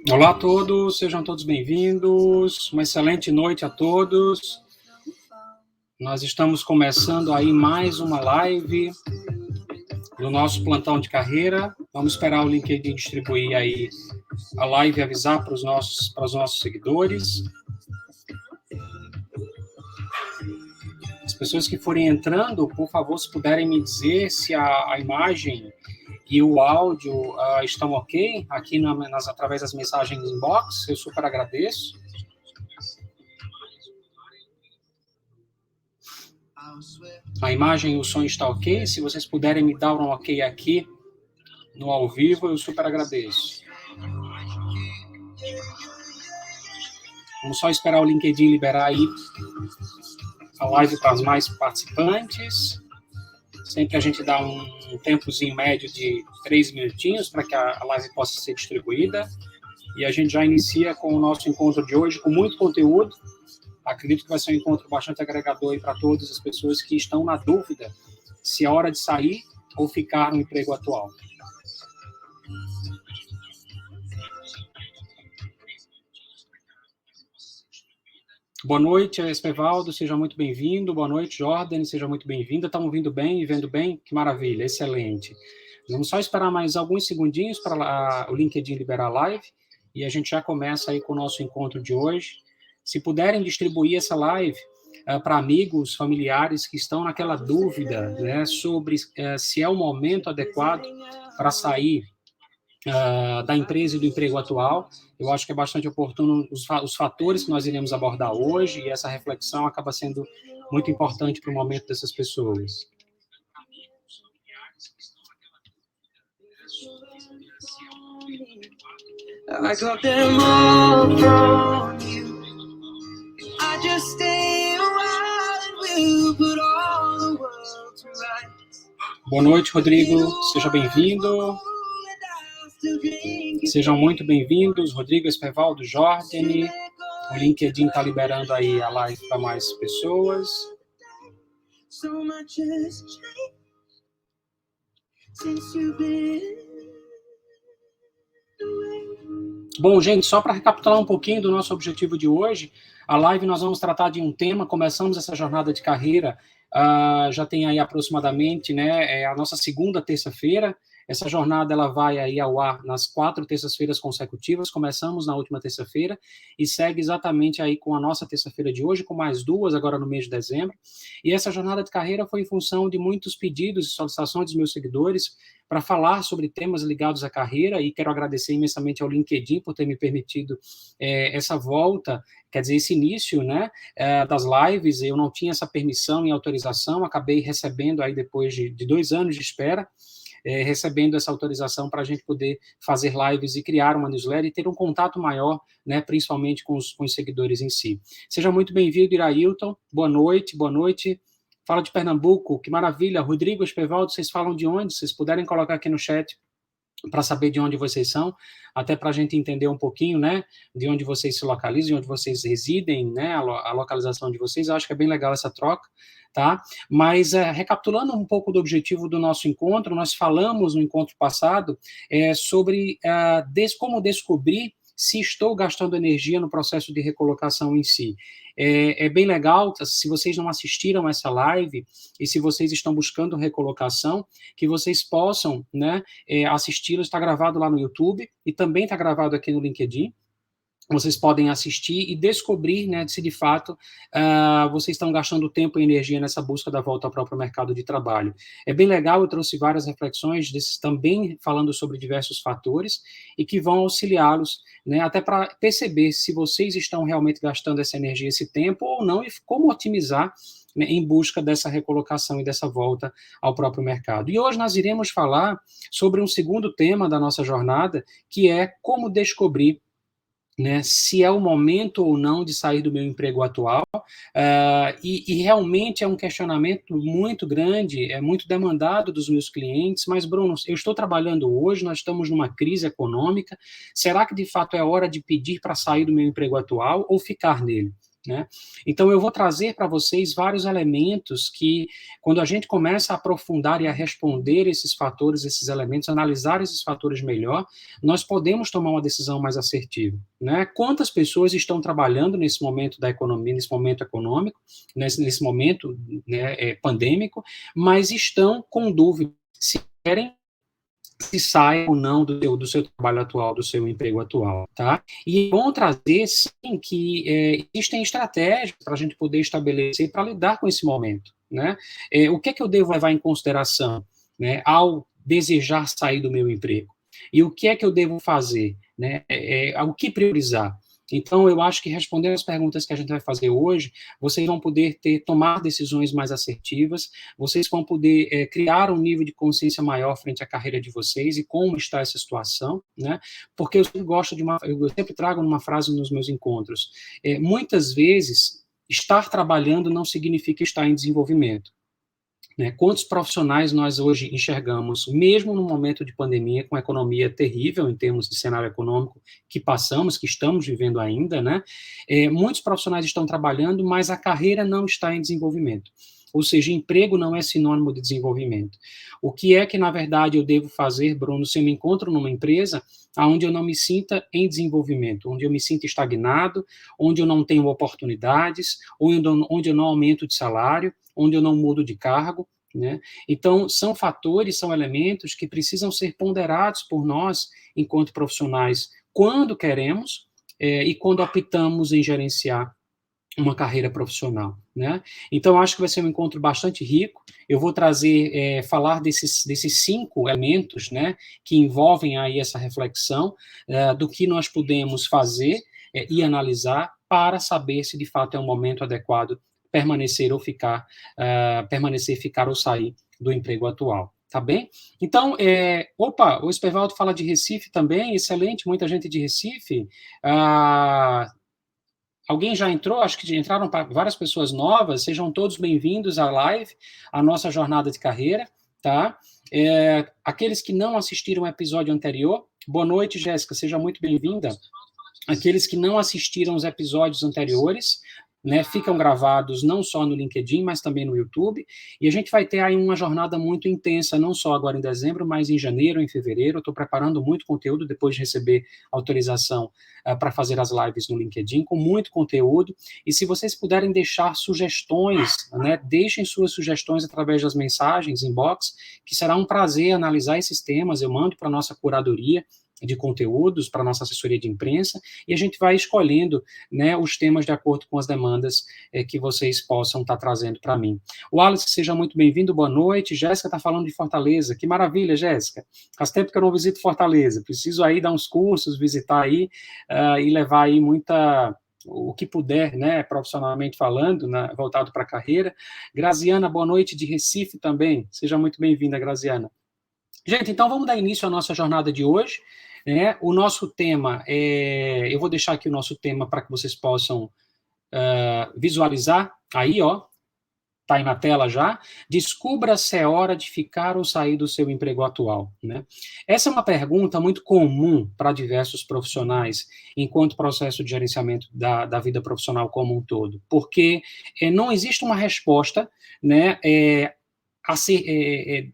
Olá a todos, sejam todos bem-vindos, uma excelente noite a todos. Nós estamos começando aí mais uma live do nosso plantão de carreira. Vamos esperar o LinkedIn distribuir aí a live e avisar para os nossos seguidores. As pessoas que forem entrando, por favor, se puderem me dizer se a imagem e o áudio estão ok aqui através das mensagens inbox, eu super agradeço. A imagem e o som está ok? Se vocês puderem me dar um ok aqui no ao vivo, eu super agradeço. Vamos só esperar o LinkedIn liberar aí a live para os mais participantes. Sempre a gente dá um tempozinho médio de 3 minutinhos para que a live possa ser distribuída. E a gente já inicia com o nosso encontro de hoje, com muito conteúdo. Acredito que vai ser um encontro bastante agregador para todas as pessoas que estão na dúvida se é hora de sair ou ficar no emprego atual. Boa noite, Espevaldo, seja muito bem-vindo. Boa noite, Jordan, seja muito bem-vinda. Estão ouvindo bem e vendo bem? Que maravilha, excelente. Vamos só esperar mais alguns segundinhos para o LinkedIn liberar a live e a gente já começa aí com o nosso encontro de hoje. Se puderem distribuir essa live para amigos, familiares que estão naquela dúvida, né, sobre se é o momento adequado para sair da empresa e do emprego atual, eu acho que é bastante oportuno os fatores que nós iremos abordar hoje, e essa reflexão acaba sendo muito importante para o momento dessas pessoas. Boa noite, Rodrigo, seja bem-vindo. Sejam muito bem-vindos, Rodrigo, Espevaldo, Jordan. O LinkedIn está liberando aí a live para mais pessoas. Bom, gente, só para recapitular um pouquinho do nosso objetivo de hoje, a live nós vamos tratar de um tema, começamos essa jornada de carreira, já tem aí aproximadamente, né, a nossa segunda terça-feira. Essa jornada ela vai aí ao ar nas 4 terças-feiras consecutivas, começamos na última terça-feira e segue exatamente aí com a nossa terça-feira de hoje, com mais 2 agora no mês de dezembro. E essa jornada de carreira foi em função de muitos pedidos e solicitações dos meus seguidores para falar sobre temas ligados à carreira, e quero agradecer imensamente ao LinkedIn por ter me permitido essa volta, quer dizer, esse início, né, das lives. Eu não tinha essa permissão e autorização, acabei recebendo aí depois de 2 anos de espera, recebendo essa autorização para a gente poder fazer lives e criar uma newsletter e ter um contato maior, né, principalmente com os seguidores em si. Seja muito bem-vindo, Irailton. Boa noite, boa noite. Fala de Pernambuco, que maravilha. Rodrigo, Espevaldo, vocês falam de onde? Vocês puderem colocar aqui no chat. para saber de onde vocês são, até para a gente entender um pouquinho, né, de onde vocês se localizam, de onde vocês residem, né, a localização de vocês. Eu acho que é bem legal essa troca, tá? Mas, recapitulando um pouco do objetivo do nosso encontro, nós falamos no encontro passado sobre como descobrir se estou gastando energia no processo de recolocação em si. É bem legal, se vocês não assistiram essa live, e se vocês estão buscando recolocação, que vocês possam, né, assisti-lo, está gravado lá no YouTube, e também está gravado aqui no LinkedIn. Vocês podem assistir e descobrir, né, se de fato vocês estão gastando tempo e energia nessa busca da volta ao próprio mercado de trabalho. É bem legal, eu trouxe várias reflexões também falando sobre diversos fatores e que vão auxiliá-los, né, até para perceber se vocês estão realmente gastando essa energia, esse tempo ou não, e como otimizar, né, em busca dessa recolocação e dessa volta ao próprio mercado. E hoje nós iremos falar sobre um segundo tema da nossa jornada, que é como descobrir, né, se é o momento ou não de sair do meu emprego atual, e realmente é um questionamento muito grande, é muito demandado dos meus clientes, mas, Bruno, eu estou trabalhando hoje, nós estamos numa crise econômica, será que de fato é hora de pedir para sair do meu emprego atual ou ficar nele? Né? Então, eu vou trazer para vocês vários elementos que, quando a gente começa a aprofundar e a responder esses fatores, esses elementos, analisar esses fatores melhor, nós podemos tomar uma decisão mais assertiva. Né? Quantas pessoas estão trabalhando nesse momento da economia, nesse momento econômico, nesse momento, né, pandêmico, mas estão com dúvida se querem, se sai ou não do seu trabalho atual, do seu emprego atual, tá? E é bom trazer, sim, que existem estratégias para a gente poder estabelecer para lidar com esse momento, né? O que é que eu devo levar em consideração, né, ao desejar sair do meu emprego? E o que é que eu devo fazer, né? O que priorizar? Então, eu acho que respondendo as perguntas que a gente vai fazer hoje, vocês vão poder tomar decisões mais assertivas, vocês vão poder criar um nível de consciência maior frente à carreira de vocês e como está essa situação, né? Porque eu sempre trago uma frase nos meus encontros, muitas vezes, estar trabalhando não significa estar em desenvolvimento. Né? Quantos profissionais nós hoje enxergamos, mesmo no momento de pandemia, com a economia terrível em termos de cenário econômico que passamos, que estamos vivendo ainda, né? Muitos profissionais estão trabalhando, mas a carreira não está em desenvolvimento. Ou seja, emprego não é sinônimo de desenvolvimento. O que é que, na verdade, eu devo fazer, Bruno, se eu me encontro numa empresa onde eu não me sinta em desenvolvimento, onde eu me sinto estagnado, onde eu não tenho oportunidades, onde eu não aumento de salário, onde eu não mudo de cargo, né? Então, são fatores, são elementos que precisam ser ponderados por nós, enquanto profissionais, quando queremos e quando optamos em gerenciar uma carreira profissional, né? Então, acho que vai ser um encontro bastante rico. Eu vou trazer, falar desses 5 elementos, né, que envolvem aí essa reflexão do que nós podemos fazer e analisar para saber se de fato é um momento adequado permanecer ou ficar, ficar ou sair do emprego atual. Tá bem? Então, o Espervaldo fala de Recife também, excelente, muita gente de Recife. Alguém já entrou? Acho que entraram várias pessoas novas. Sejam todos bem-vindos à live, à nossa jornada de carreira, tá? Aqueles que não assistiram ao episódio anterior, boa noite, Jéssica, seja muito bem-vinda. Aqueles que não assistiram os episódios anteriores, né, ficam gravados não só no LinkedIn, mas também no YouTube, e a gente vai ter aí uma jornada muito intensa, não só agora em dezembro, mas em janeiro, em fevereiro. Eu estou preparando muito conteúdo, depois de receber autorização para fazer as lives no LinkedIn, com muito conteúdo, e se vocês puderem deixar sugestões, né, deixem suas sugestões através das mensagens, inbox, que será um prazer analisar esses temas. Eu mando para a nossa curadoria de conteúdos, para a nossa assessoria de imprensa, e a gente vai escolhendo, né, os temas de acordo com as demandas que vocês possam estar trazendo para mim. O Wallace, seja muito bem-vindo, boa noite. Jéssica está falando de Fortaleza, que maravilha, Jéssica. Faz tempo que eu não visito Fortaleza, preciso aí dar uns cursos, visitar aí e levar aí o que puder, né, profissionalmente falando, voltado para a carreira. Graziana, boa noite, de Recife também, seja muito bem-vinda, Graziana. Gente, então vamos dar início à nossa jornada de hoje, né? O nosso tema eu vou deixar aqui o nosso tema para que vocês possam visualizar aí, ó. Está aí na tela já. Descubra se é hora de ficar ou sair do seu emprego atual, né? Essa é uma pergunta muito comum para diversos profissionais, enquanto processo de gerenciamento da vida profissional como um todo, porque não existe uma resposta, né, a ser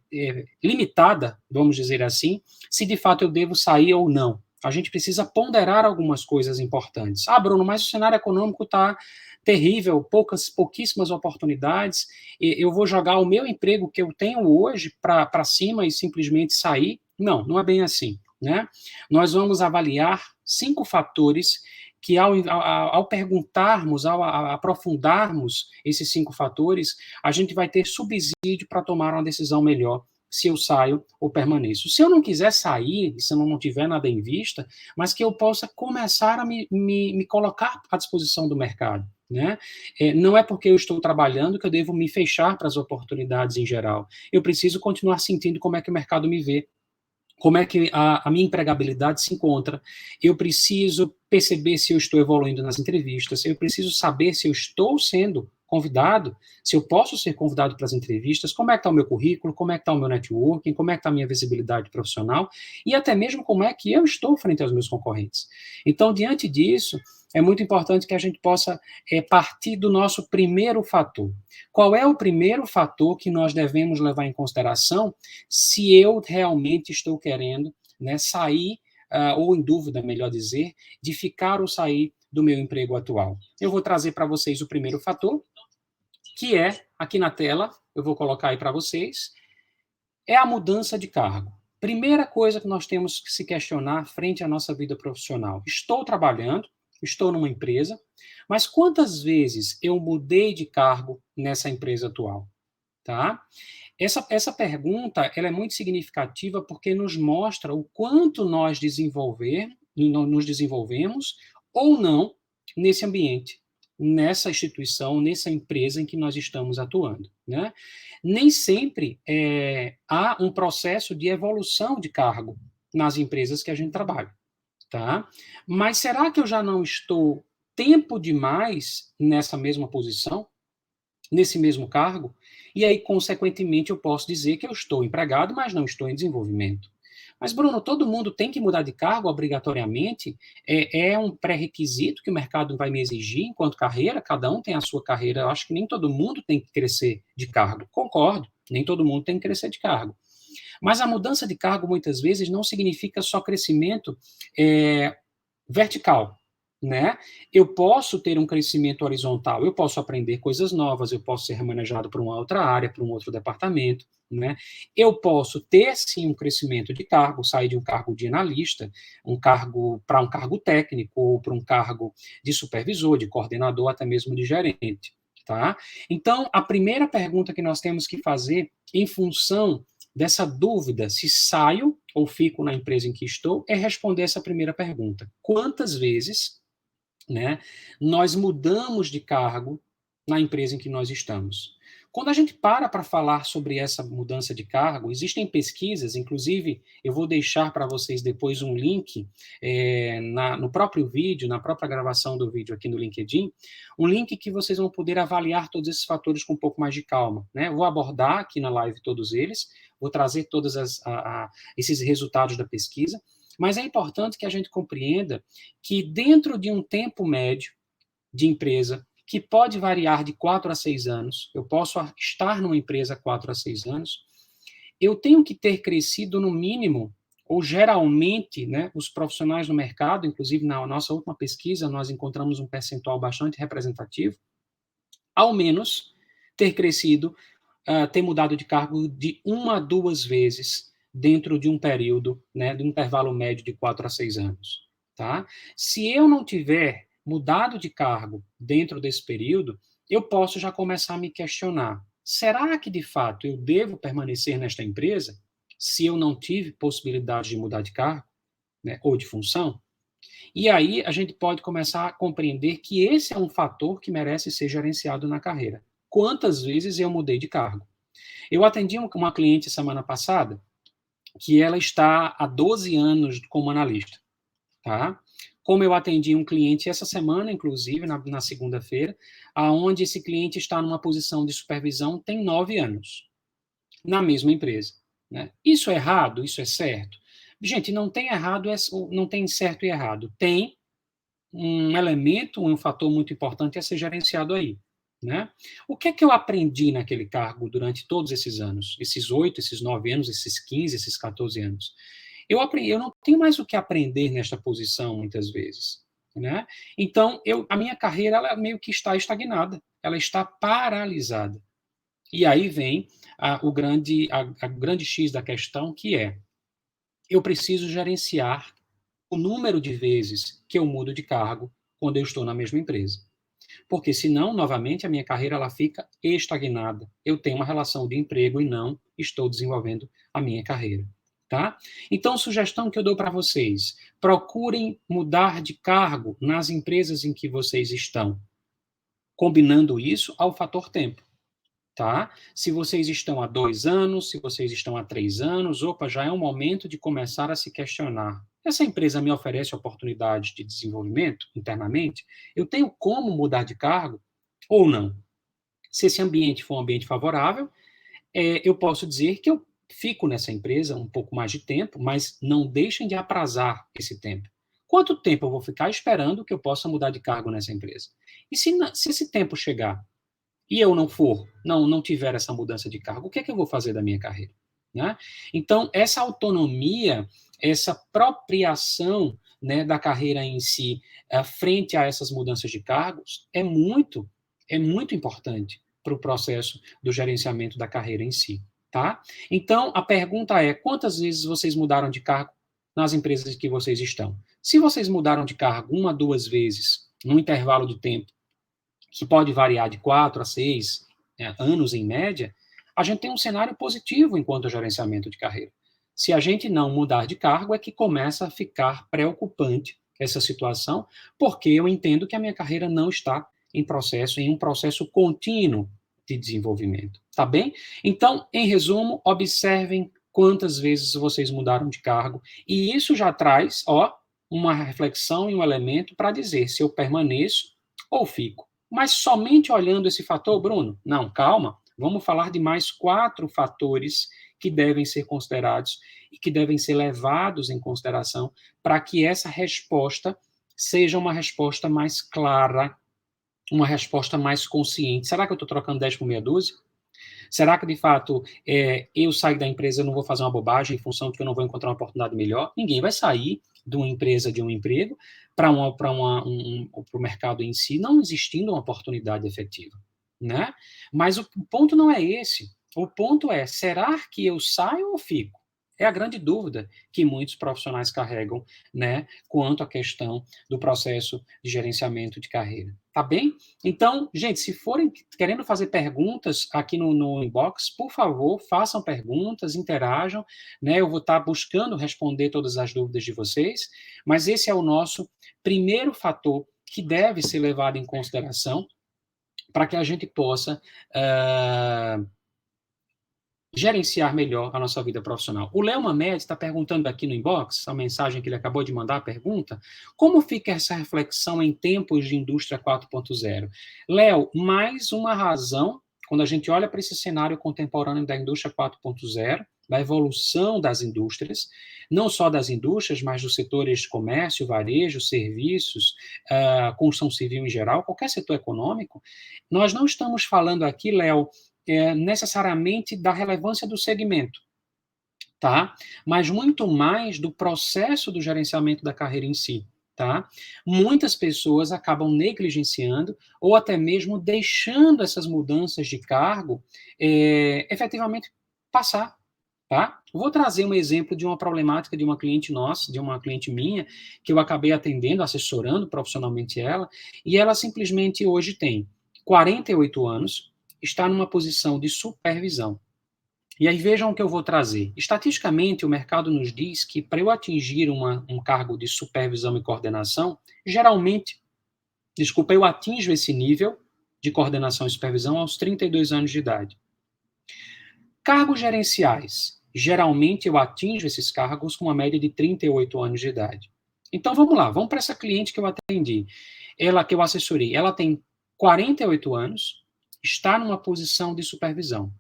limitada, vamos dizer assim, se de fato eu devo sair ou não. A gente precisa ponderar algumas coisas importantes. Ah, Bruno, mas o cenário econômico está terrível, pouquíssimas oportunidades, eu vou jogar o meu emprego que eu tenho hoje para cima e simplesmente sair? Não, não é bem assim, né? Nós vamos avaliar 5 fatores que ao perguntarmos, ao aprofundarmos esses 5 fatores, a gente vai ter subsídio para tomar uma decisão melhor, se eu saio ou permaneço. Se eu não quiser sair, se eu não tiver nada em vista, mas que eu possa começar a me colocar à disposição do mercado, né? Não é porque eu estou trabalhando que eu devo me fechar para as oportunidades em geral. Eu preciso continuar sentindo como é que o mercado me vê, como é que a minha empregabilidade se encontra, eu preciso perceber se eu estou evoluindo nas entrevistas, eu preciso saber se eu estou sendo convidado, se eu posso ser convidado para as entrevistas, como é que está o meu currículo, como é que está o meu networking, como é que está a minha visibilidade profissional, e até mesmo como é que eu estou frente aos meus concorrentes. Então, diante disso, é muito importante que a gente possa partir do nosso primeiro fator. Qual é o primeiro fator que nós devemos levar em consideração se eu realmente estou querendo, né, sair, ou em dúvida, melhor dizer, de ficar ou sair do meu emprego atual? Eu vou trazer para vocês o primeiro fator, que é, aqui na tela, eu vou colocar aí para vocês, é a mudança de cargo. Primeira coisa que nós temos que se questionar frente à nossa vida profissional. Estou trabalhando, estou numa empresa, mas quantas vezes eu mudei de cargo nessa empresa atual? Tá? Essa pergunta ela é muito significativa porque nos mostra o quanto nós nos desenvolvemos ou não nesse ambiente, nessa instituição, nessa empresa em que nós estamos atuando, né? Nem sempre há um processo de evolução de cargo nas empresas que a gente trabalha, tá? Mas será que eu já não estou tempo demais nessa mesma posição? Nesse mesmo cargo, e aí, consequentemente, eu posso dizer que eu estou empregado, mas não estou em desenvolvimento. Mas, Bruno, todo mundo tem que mudar de cargo obrigatoriamente? É um pré-requisito que o mercado vai me exigir enquanto carreira? Cada um tem a sua carreira. Eu acho que nem todo mundo tem que crescer de cargo. Concordo, nem todo mundo tem que crescer de cargo. Mas a mudança de cargo, muitas vezes, não significa só crescimento vertical, né? Eu posso ter um crescimento horizontal, eu posso aprender coisas novas, eu posso ser remanejado para uma outra área, para um outro departamento, né? Eu posso ter sim um crescimento de cargo, sair de um cargo de analista, um cargo para um cargo técnico ou para um cargo de supervisor, de coordenador, até mesmo de gerente, tá? Então, a primeira pergunta que nós temos que fazer em função dessa dúvida se saio ou fico na empresa em que estou é responder essa primeira pergunta. Quantas vezes, né, nós mudamos de cargo na empresa em que nós estamos? Quando a gente para falar sobre essa mudança de cargo, existem pesquisas, inclusive eu vou deixar para vocês depois um link no próprio vídeo, na própria gravação do vídeo aqui no LinkedIn, um link que vocês vão poder avaliar todos esses fatores com um pouco mais de calma, né? Eu vou abordar aqui na live todos eles, vou trazer todos esses resultados da pesquisa, mas é importante que a gente compreenda que dentro de um tempo médio de empresa, que pode variar de 4 a 6 anos, eu posso estar numa empresa há 4 a 6 anos, eu tenho que ter crescido no mínimo, ou geralmente, né, os profissionais no mercado, inclusive na nossa última pesquisa, nós encontramos um percentual bastante representativo, ao menos ter crescido, ter mudado de cargo de 1 a 2 vezes dentro de um período, né, de um intervalo médio de 4 a 6 anos. Tá? Se eu não tiver mudado de cargo dentro desse período, eu posso já começar a me questionar: será que de fato eu devo permanecer nesta empresa se eu não tive possibilidade de mudar de cargo, né, ou de função? E aí a gente pode começar a compreender que esse é um fator que merece ser gerenciado na carreira. Quantas vezes eu mudei de cargo? Eu atendi uma cliente semana passada que ela está há 12 anos como analista, tá? como eu atendi um cliente essa semana, inclusive, na segunda-feira, aonde esse cliente está numa posição de supervisão tem 9 anos, na mesma empresa. Né? Isso é errado? Isso é certo? Gente, não tem errado, não tem certo e errado. Tem um elemento, um fator muito importante a ser gerenciado aí. Né? O que é que eu aprendi naquele cargo durante todos esses anos? Esses 8, esses 9 anos, esses 15, esses 14 anos? Eu não tenho mais o que aprender nesta posição, muitas vezes. Né? Então, a minha carreira ela meio que está estagnada, ela está paralisada. E aí vem o grande X da questão, que é, eu preciso gerenciar o número de vezes que eu mudo de cargo quando eu estou na mesma empresa. Porque senão, novamente, a minha carreira ela fica estagnada. Eu tenho uma relação de emprego e não estou desenvolvendo a minha carreira. Tá? Então, sugestão que eu dou para vocês: procurem mudar de cargo nas empresas em que vocês estão, combinando isso ao fator tempo. Tá? Se vocês estão há 2 anos, se vocês estão há 3 anos, opa, já é um momento de começar a se questionar. Essa empresa me oferece oportunidades de desenvolvimento internamente? Eu tenho como mudar de cargo ou não? Se esse ambiente for um ambiente favorável, eu posso dizer que eu fico nessa empresa um pouco mais de tempo, mas não deixem de aprazar esse tempo. Quanto tempo eu vou ficar esperando que eu possa mudar de cargo nessa empresa? E se esse tempo chegar e eu não tiver essa mudança de cargo, o que é que eu vou fazer da minha carreira? Né? Então, essa autonomia, essa propriação, né, da carreira em si, frente a essas mudanças de cargos, é muito importante para o processo do gerenciamento da carreira em si. Tá? Então, a pergunta é, quantas vezes vocês mudaram de cargo nas empresas que vocês estão? Se vocês mudaram de cargo 1, 2 vezes, num intervalo de tempo que pode variar de 4 a 6 anos em média, a gente tem um cenário positivo enquanto gerenciamento de carreira. Se a gente não mudar de cargo, é que começa a ficar preocupante essa situação, porque eu entendo que a minha carreira não está em um processo contínuo de desenvolvimento. Tá bem? Então, em resumo, observem quantas vezes vocês mudaram de cargo, e isso já traz, uma reflexão e um elemento para dizer se eu permaneço ou fico. Mas somente olhando esse fator, Bruno? Não, calma. Vamos falar de mais 4 fatores que devem ser considerados e que devem ser levados em consideração para que essa resposta seja uma resposta mais clara, uma resposta mais consciente. Será que eu estou trocando 10 por meia dúzia? Será que, de fato, eu saio da empresa e não vou fazer uma bobagem em função de que eu não vou encontrar uma oportunidade melhor? Ninguém vai sair de uma empresa, de um emprego, para o mercado em si, não existindo uma oportunidade efetiva. Né? Mas o ponto não é esse. O ponto é, será que eu saio ou fico? É a grande dúvida que muitos profissionais carregam, né, quanto à questão do processo de gerenciamento de carreira. Tá bem? Então, gente, se forem querendo fazer perguntas aqui no inbox, por favor, façam perguntas, interajam, né? Eu vou estar buscando responder todas as dúvidas de vocês, mas esse é o nosso primeiro fator que deve ser levado em consideração para que a gente possa gerenciar melhor a nossa vida profissional. O Léo Mamed está perguntando aqui no inbox, a mensagem que ele acabou de mandar, a pergunta, como fica essa reflexão em tempos de indústria 4.0? Léo, mais uma razão, quando a gente olha para esse cenário contemporâneo da indústria 4.0, da evolução das indústrias, não só das indústrias, mas dos setores de comércio, varejo, serviços, construção civil em geral, qualquer setor econômico, nós não estamos falando aqui, Léo, necessariamente da relevância do segmento, tá? Mas muito mais do processo do gerenciamento da carreira em si, tá? Muitas pessoas acabam negligenciando ou até mesmo deixando essas mudanças de cargo efetivamente passar, tá? Vou trazer um exemplo de uma problemática de uma cliente nossa, de uma cliente minha, que eu acabei atendendo, assessorando profissionalmente ela, e ela simplesmente hoje tem 48 anos, está numa posição de supervisão. E aí vejam o que eu vou trazer. Estatisticamente, o mercado nos diz que para eu atingir um cargo de supervisão e coordenação, geralmente, eu atinjo esse nível de coordenação e supervisão aos 32 anos de idade. Cargos gerenciais, geralmente eu atinjo esses cargos com uma média de 38 anos de idade. Então, vamos lá, vamos para essa cliente que eu atendi, ela que eu assessorei. Ela tem 48 anos, está numa posição de supervisão.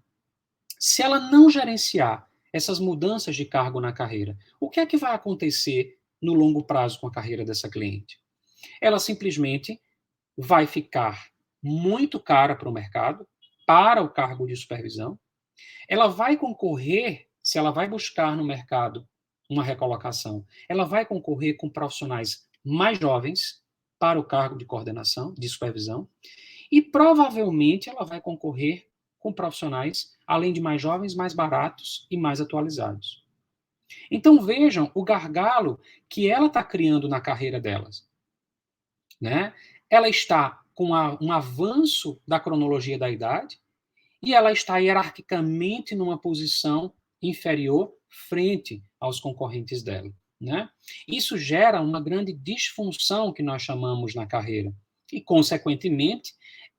Se ela não gerenciar essas mudanças de cargo na carreira, o que é que vai acontecer no longo prazo com a carreira dessa cliente? Ela simplesmente vai ficar muito cara para o mercado, para o cargo de supervisão. Ela vai concorrer, se ela vai buscar no mercado uma recolocação, ela vai concorrer com profissionais mais jovens para o cargo de coordenação, de supervisão, e provavelmente ela vai concorrer com profissionais, além de mais jovens, mais baratos e mais atualizados. Então vejam o gargalo que ela está criando na carreira delas, né? Ela está com um avanço da cronologia da idade e ela está hierarquicamente numa posição inferior frente aos concorrentes dela, né? Isso gera uma grande disfunção que nós chamamos na carreira e, consequentemente,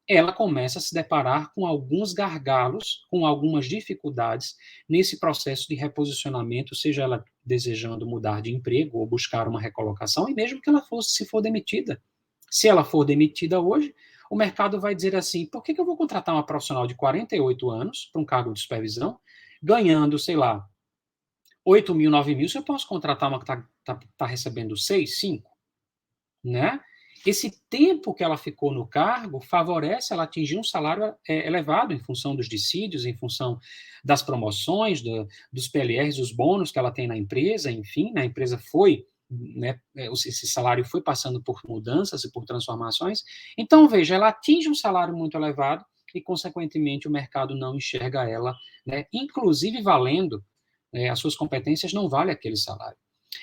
ela começa a se deparar com alguns gargalos, com algumas dificuldades nesse processo de reposicionamento, seja ela desejando mudar de emprego ou buscar uma recolocação, e mesmo que ela fosse, se for demitida. Se ela for demitida hoje, o mercado vai dizer assim: por que eu vou contratar uma profissional de 48 anos para um cargo de supervisão, ganhando, sei lá, 8 mil, 9 mil, se eu posso contratar uma que está recebendo 6, 5, né? Esse tempo que ela ficou no cargo favorece ela atingir um salário elevado em função dos dissídios, em função das promoções, dos PLRs, dos bônus que ela tem na empresa, enfim, a empresa foi, né, esse salário foi passando por mudanças e por transformações. Então, veja, ela atinge um salário muito elevado e, consequentemente, o mercado não enxerga ela, né, inclusive valendo, as suas competências não vale aquele salário.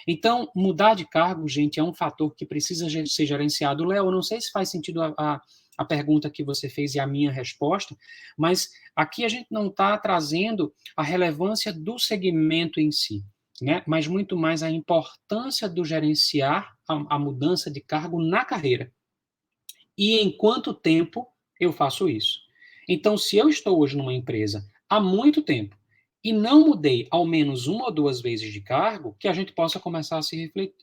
Então, mudar de cargo, gente, é um fator que precisa ser gerenciado. Léo, eu não sei se faz sentido a pergunta que você fez e a minha resposta, mas aqui a gente não está trazendo a relevância do segmento em si, né? Mas muito mais a importância do gerenciar a mudança de cargo na carreira. E em quanto tempo eu faço isso? Então, se eu estou hoje numa empresa há muito tempo e não mudei ao menos uma ou duas vezes de cargo, que a gente possa começar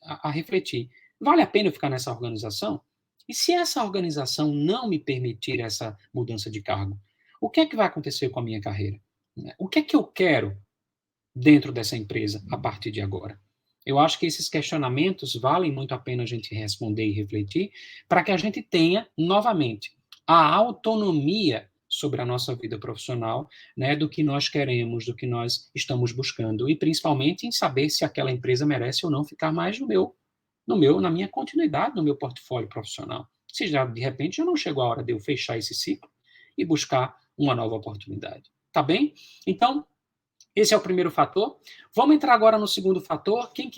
a refletir. Vale a pena eu ficar nessa organização? E se essa organização não me permitir essa mudança de cargo, o que é que vai acontecer com a minha carreira? O que é que eu quero dentro dessa empresa a partir de agora? Eu acho que esses questionamentos valem muito a pena a gente responder e refletir, para que a gente tenha, novamente, a autonomia sobre a nossa vida profissional, né, do que nós queremos, do que nós estamos buscando, e principalmente em saber se aquela empresa merece ou não ficar mais na minha continuidade, no meu portfólio profissional. Se já, de repente, já não chegou a hora de eu fechar esse ciclo e buscar uma nova oportunidade. Tá bem? Então, esse é o primeiro fator. Vamos entrar agora no segundo fator. Quem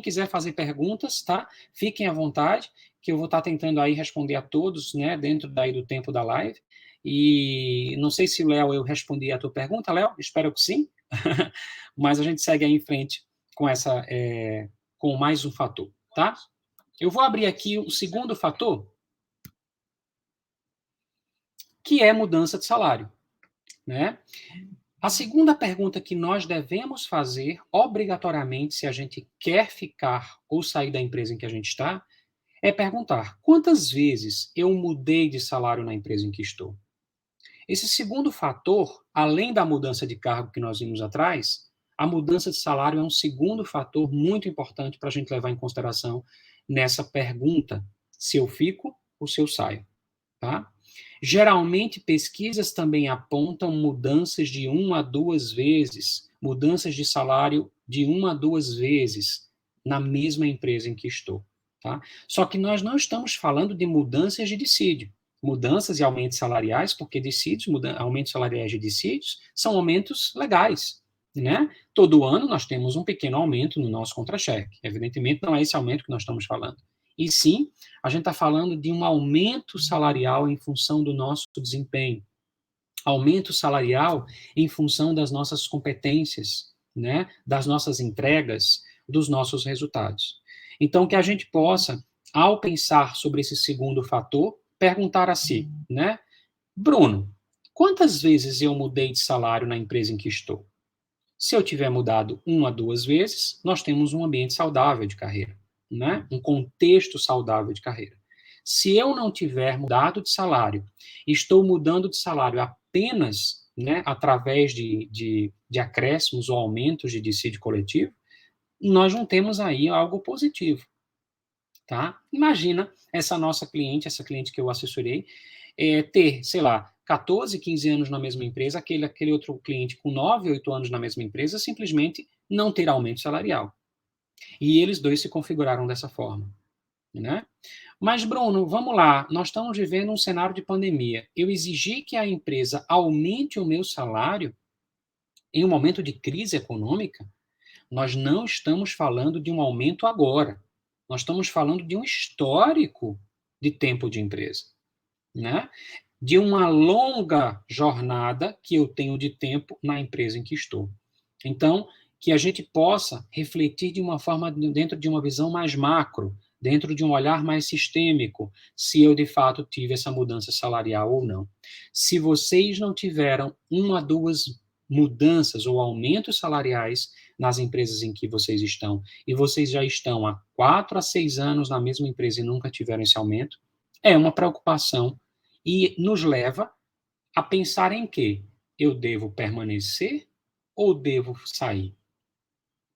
quiser fazer perguntas, tá? Fiquem à vontade, que eu vou estar tentando aí responder a todos, né, dentro daí do tempo da live. E não sei se, Léo, eu respondi a tua pergunta, Léo, espero que sim. Mas a gente segue aí em frente com com mais um fator, tá? Eu vou abrir aqui o segundo fator, que é mudança de salário, né? A segunda pergunta que nós devemos fazer, obrigatoriamente, se a gente quer ficar ou sair da empresa em que a gente está, é perguntar: quantas vezes eu mudei de salário na empresa em que estou? Esse segundo fator, além da mudança de cargo que nós vimos atrás, a mudança de salário é um segundo fator muito importante para a gente levar em consideração nessa pergunta: se eu fico ou se eu saio, tá? Geralmente, pesquisas também apontam mudanças de 1 a 2 vezes, mudanças de salário de 1 a 2 vezes na mesma empresa em que estou. Tá? Só que nós não estamos falando de mudanças de dissídio. Mudanças e aumentos salariais, porque aumentos salariais de dissídios são aumentos legais. Né? Todo ano nós temos um pequeno aumento no nosso contra-cheque. Evidentemente, não é esse aumento que nós estamos falando. E sim, a gente está falando de um aumento salarial em função do nosso desempenho, aumento salarial em função das nossas competências, né, das nossas entregas, dos nossos resultados. Então, que a gente possa, ao pensar sobre esse segundo fator, perguntar a si, né, Bruno, quantas vezes eu mudei de salário na empresa em que estou? Se eu tiver mudado 1 a 2 vezes, nós temos um ambiente saudável de carreira. né? Um contexto saudável de carreira. Se eu não tiver mudado de salário, estou mudando de salário apenas, né, através de acréscimos ou aumentos de dissídio coletivo, nós não temos aí algo positivo, tá? Imagina essa cliente que eu assessorei, ter, sei lá, 14, 15 anos na mesma empresa, aquele outro cliente com 9, 8 anos na mesma empresa, simplesmente não ter aumento salarial. E eles dois se configuraram dessa forma, né? Mas, Bruno, vamos lá, nós estamos vivendo um cenário de pandemia. Eu exigi que a empresa aumente o meu salário em um momento de crise econômica? Nós não estamos falando de um aumento agora. Nós estamos falando de um histórico de tempo de empresa, né? De uma longa jornada que eu tenho de tempo na empresa em que estou. Então, que a gente possa refletir de uma forma, dentro de uma visão mais macro, dentro de um olhar mais sistêmico, se eu de fato tive essa mudança salarial ou não. Se vocês não tiveram uma, duas mudanças ou aumentos salariais nas empresas em que vocês estão, e vocês já estão há 4 a 6 anos na mesma empresa e nunca tiveram esse aumento, é uma preocupação e nos leva a pensar em que eu devo permanecer ou devo sair?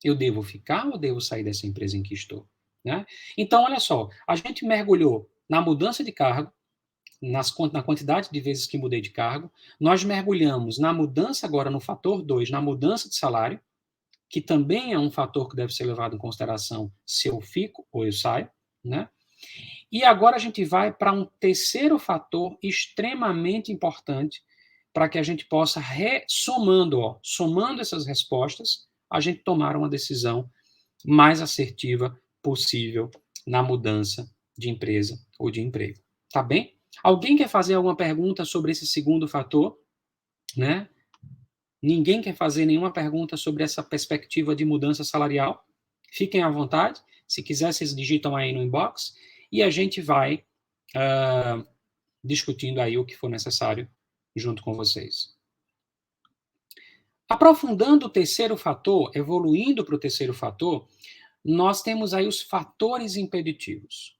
Eu devo ficar ou devo sair dessa empresa em que estou? Né? Então, olha só, a gente mergulhou na mudança de cargo, na quantidade de vezes que mudei de cargo, nós mergulhamos na mudança agora no fator 2, na mudança de salário, que também é um fator que deve ser levado em consideração se eu fico ou eu saio, né? E agora a gente vai para um terceiro fator extremamente importante para que a gente possa, somando essas respostas, a gente tomar uma decisão mais assertiva possível na mudança de empresa ou de emprego. Tá bem? Alguém quer fazer alguma pergunta sobre esse segundo fator? Né? Ninguém quer fazer nenhuma pergunta sobre essa perspectiva de mudança salarial? Fiquem à vontade. Se quiser, vocês digitam aí no inbox e a gente vai discutindo aí o que for necessário junto com vocês. Aprofundando o terceiro fator, evoluindo para o terceiro fator, nós temos aí os fatores impeditivos.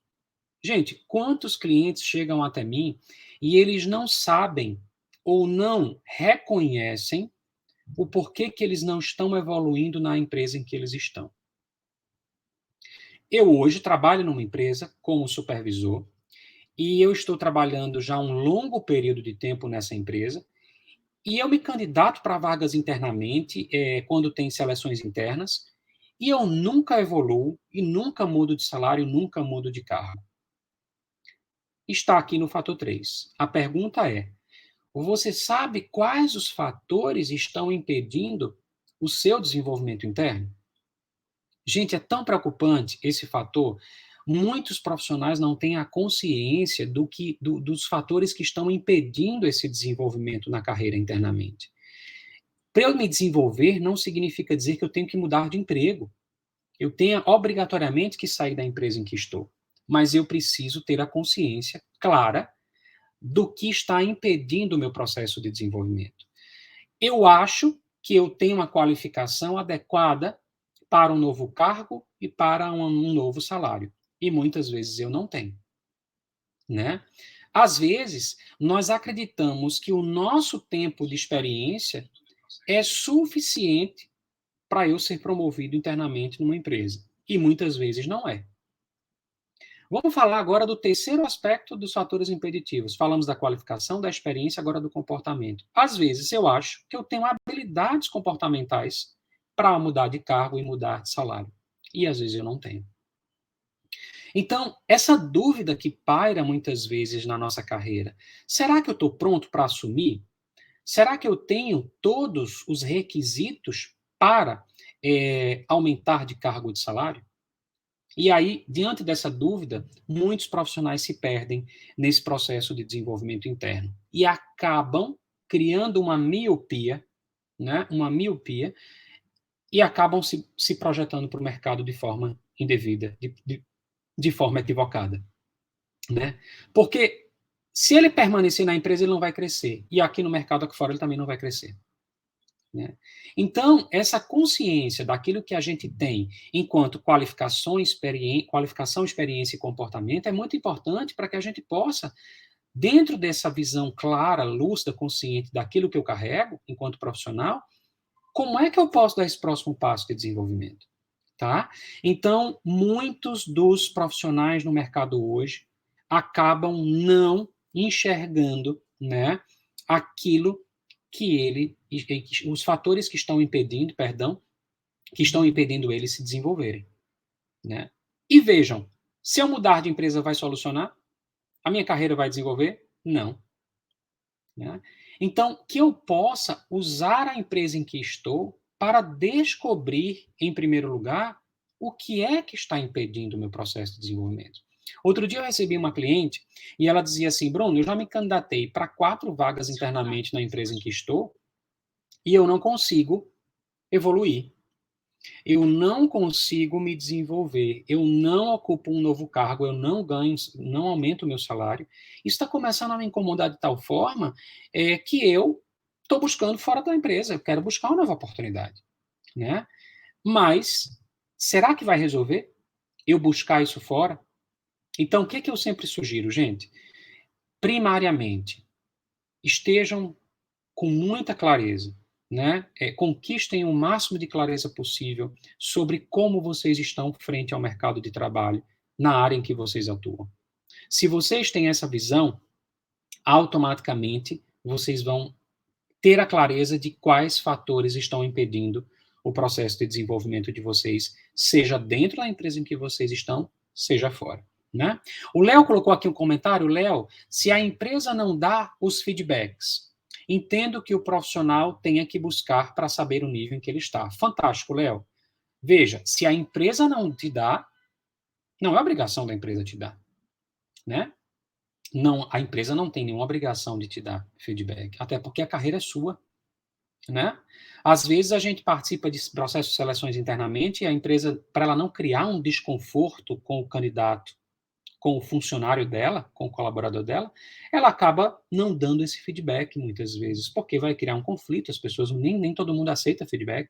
Gente, quantos clientes chegam até mim e eles não sabem ou não reconhecem o porquê que eles não estão evoluindo na empresa em que eles estão? Eu hoje trabalho numa empresa como supervisor e eu estou trabalhando já um longo período de tempo nessa empresa e eu me candidato para vagas internamente quando tem seleções internas e eu nunca evoluo e nunca mudo de salário, nunca mudo de cargo. Está aqui no fator 3. A pergunta é: você sabe quais os fatores estão impedindo o seu desenvolvimento interno? Gente, é tão preocupante esse fator. Muitos profissionais não têm a consciência dos fatores que estão impedindo esse desenvolvimento na carreira internamente. Para eu me desenvolver, não significa dizer que eu tenho que mudar de emprego. Eu tenho obrigatoriamente que sair da empresa em que estou. Mas eu preciso ter a consciência clara do que está impedindo o meu processo de desenvolvimento. Eu acho que eu tenho uma qualificação adequada para um novo cargo e para um novo salário. E muitas vezes eu não tenho, né? Às vezes, nós acreditamos que o nosso tempo de experiência é suficiente para eu ser promovido internamente numa empresa. E muitas vezes não é. Vamos falar agora do terceiro aspecto dos fatores impeditivos. Falamos da qualificação, da experiência, agora do comportamento. Às vezes eu acho que eu tenho habilidades comportamentais para mudar de cargo e mudar de salário. E às vezes eu não tenho. Então, essa dúvida que paira muitas vezes na nossa carreira, será que eu estou pronto para assumir? Será que eu tenho todos os requisitos para aumentar de cargo de salário? E aí, diante dessa dúvida, muitos profissionais se perdem nesse processo de desenvolvimento interno e acabam criando uma miopia, né? Uma miopia, e acabam se projetando para o mercado de forma indevida, de forma equivocada, né? Porque se ele permanecer na empresa, ele não vai crescer. E aqui no mercado aqui fora, ele também não vai crescer. né? Então, essa consciência daquilo que a gente tem enquanto qualificação, experiência e comportamento é muito importante para que a gente possa, dentro dessa visão clara, lúcida, consciente daquilo que eu carrego enquanto profissional, como é que eu posso dar esse próximo passo de desenvolvimento? Tá? Então, muitos dos profissionais no mercado hoje acabam não enxergando, né, aquilo que os fatores que estão impedindo, perdão, que estão impedindo eles se desenvolverem, né? E vejam, se eu mudar de empresa vai solucionar? A minha carreira vai desenvolver? Não, né? Então, que eu possa usar a empresa em que estou para descobrir, em primeiro lugar, o que é que está impedindo o meu processo de desenvolvimento. Outro dia eu recebi uma cliente e ela dizia assim: Bruno, eu já me candidatei para 4 vagas internamente na empresa em que estou e eu não consigo evoluir. Eu não consigo me desenvolver, eu não ocupo um novo cargo, eu não ganho, não aumento o meu salário. Isso está começando a me incomodar de tal forma que eu estou buscando fora da empresa, eu quero buscar uma nova oportunidade, né? Mas será que vai resolver eu buscar isso fora? Então, o que que eu sempre sugiro, gente? Primariamente, estejam com muita clareza, né? Conquistem o máximo de clareza possível sobre como vocês estão frente ao mercado de trabalho na área em que vocês atuam. Se vocês têm essa visão, automaticamente vocês vão ter a clareza de quais fatores estão impedindo o processo de desenvolvimento de vocês, seja dentro da empresa em que vocês estão, seja fora. Né? O Léo colocou aqui um comentário. Léo, se a empresa não dá os feedbacks, entendo que o profissional tenha que buscar para saber o nível em que ele está. Fantástico, Léo. Veja, se a empresa não te dá, não é obrigação da empresa te dar, né? Não, a empresa não tem nenhuma obrigação de te dar feedback, até porque a carreira é sua, né? Às vezes a gente participa de processos de seleções internamente e a empresa, para ela não criar um desconforto com o candidato, com o funcionário dela, com o colaborador dela, ela acaba não dando esse feedback muitas vezes, porque vai criar um conflito, as pessoas, nem todo mundo aceita feedback.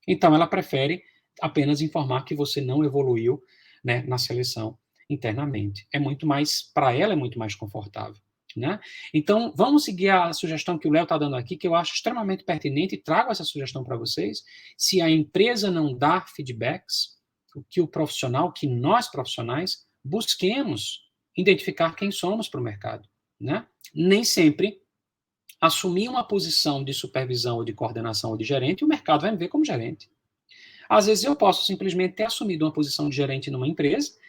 Então ela prefere apenas informar que você não evoluiu, né, na seleção internamente. É muito mais, para ela é muito mais confortável. Né? Então, vamos seguir a sugestão que o Léo está dando aqui, que eu acho extremamente pertinente, e trago essa sugestão para vocês. Se a empresa não dá feedbacks, que o profissional, que nós profissionais, busquemos identificar quem somos para o mercado. Né? Nem sempre assumir uma posição de supervisão ou de coordenação ou de gerente, o mercado vai me ver como gerente. Às vezes eu posso simplesmente ter assumido uma posição de gerente numa empresa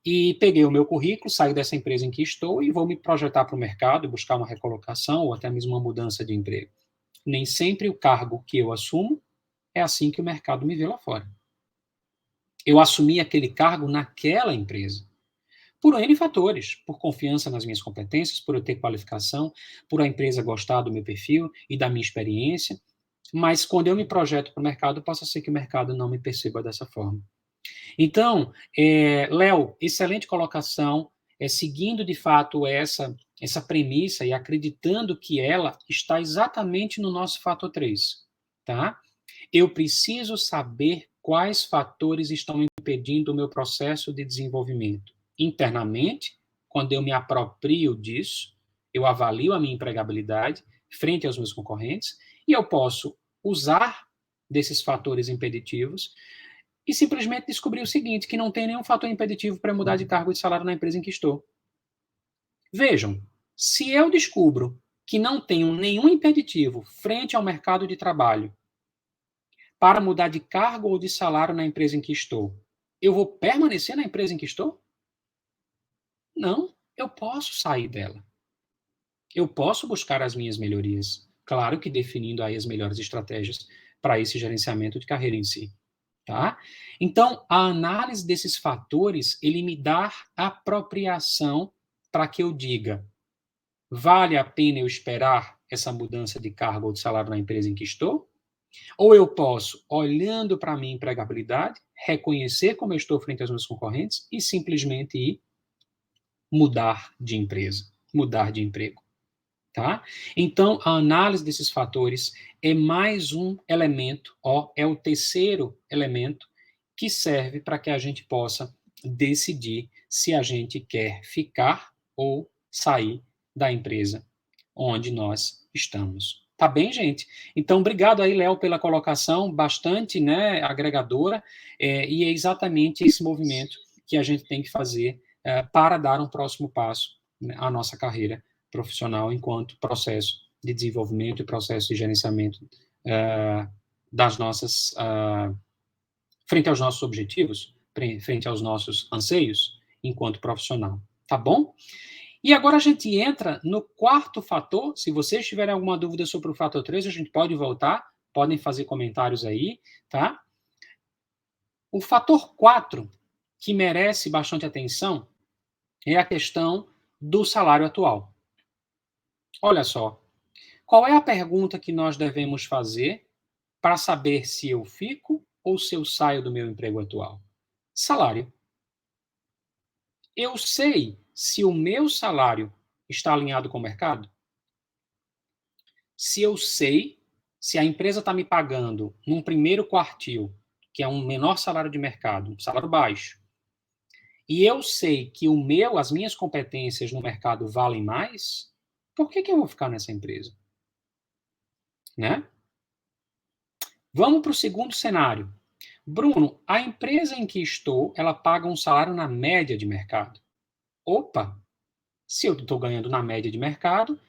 e peguei o meu currículo, saio dessa empresa em que estou e vou me projetar para o mercado, buscar uma recolocação ou até mesmo uma mudança de emprego. Nem sempre o cargo que eu assumo é assim que o mercado me vê lá fora. Eu assumi aquele cargo naquela empresa, por N fatores, por confiança nas minhas competências, por eu ter qualificação, por a empresa gostar do meu perfil e da minha experiência, mas quando eu me projeto para o mercado, possa ser que o mercado não me perceba dessa forma. Então, Léo, excelente colocação, seguindo de fato essa premissa e acreditando que ela está exatamente no nosso fator 3, tá? Eu preciso saber quais fatores estão impedindo o meu processo de desenvolvimento. Internamente, quando eu me aproprio disso, eu avalio a minha empregabilidade frente aos meus concorrentes e eu posso usar desses fatores impeditivos e simplesmente descobrir o seguinte, que não tem nenhum fator impeditivo para mudar de cargo e de salário na empresa em que estou. Vejam, se eu descubro que não tenho nenhum impeditivo frente ao mercado de trabalho para mudar de cargo ou de salário na empresa em que estou, eu vou permanecer na empresa em que estou? Não, eu posso sair dela. Eu posso buscar as minhas melhorias. Claro que definindo aí as melhores estratégias para esse gerenciamento de carreira em si. Tá? Então, a análise desses fatores, ele me dá apropriação para que eu diga, vale a pena eu esperar essa mudança de cargo ou de salário na empresa em que estou? Ou eu posso, olhando para a minha empregabilidade, reconhecer como eu estou frente aos meus concorrentes e simplesmente ir mudar de empresa, mudar de emprego. Tá? Então, a análise desses fatores é mais um elemento, é o terceiro elemento que serve para que a gente possa decidir se a gente quer ficar ou sair da empresa onde nós estamos. Tá bem, gente? Então, obrigado aí, Léo, pela colocação, bastante, né, agregadora, e é exatamente esse movimento que a gente tem que fazer para dar um próximo passo, né, à nossa carreira profissional enquanto processo de desenvolvimento e processo de gerenciamento das nossas, frente aos nossos objetivos, frente aos nossos anseios enquanto profissional. Tá bom? E agora a gente entra no quarto fator. Se vocês tiverem alguma dúvida sobre o fator 3, a gente pode voltar, podem fazer comentários aí, tá? O fator 4, que merece bastante atenção, é a questão do salário atual. Olha só, qual é a pergunta que nós devemos fazer para saber se eu fico ou se eu saio do meu emprego atual? Salário. Eu sei se o meu salário está alinhado com o mercado? Se eu sei se a empresa está me pagando num primeiro quartil, que é um menor salário de mercado, um salário baixo, e eu sei que as minhas competências no mercado valem mais, por que eu vou ficar nessa empresa? Né? Vamos para o segundo cenário. Bruno, a empresa em que estou, ela paga um salário na média de mercado. Opa, se eu estou ganhando na média de mercado,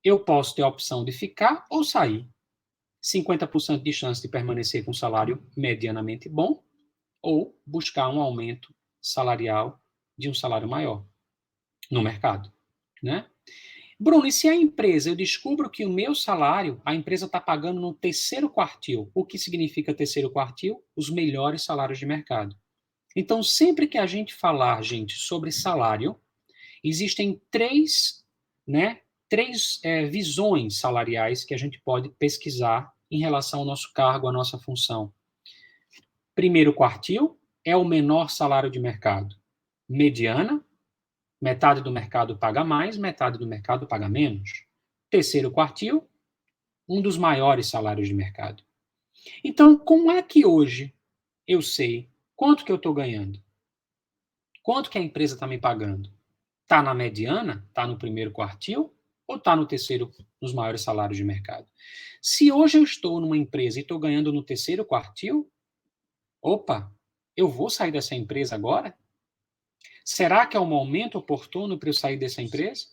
eu posso ter a opção de ficar ou sair. 50% de chance de permanecer com um salário medianamente bom ou buscar um aumento salarial de um salário maior no mercado, né? Bruno, e se a empresa, eu descubro que o meu salário, a empresa está pagando no terceiro quartil. O que significa terceiro quartil? Os melhores salários de mercado. Então, sempre que a gente falar, gente, sobre salário, existem três visões salariais que a gente pode pesquisar em relação ao nosso cargo, à nossa função. Primeiro quartil é o menor salário de mercado. Mediana, metade do mercado paga mais, metade do mercado paga menos. Terceiro quartil, um dos maiores salários de mercado. Então, como é que hoje eu sei quanto que eu estou ganhando? Quanto que a empresa está me pagando? Está na mediana? Está no primeiro quartil? Ou está no terceiro, nos maiores salários de mercado? Se hoje eu estou numa empresa e estou ganhando no terceiro quartil, opa, eu vou sair dessa empresa agora? Será que é o momento oportuno para eu sair dessa empresa?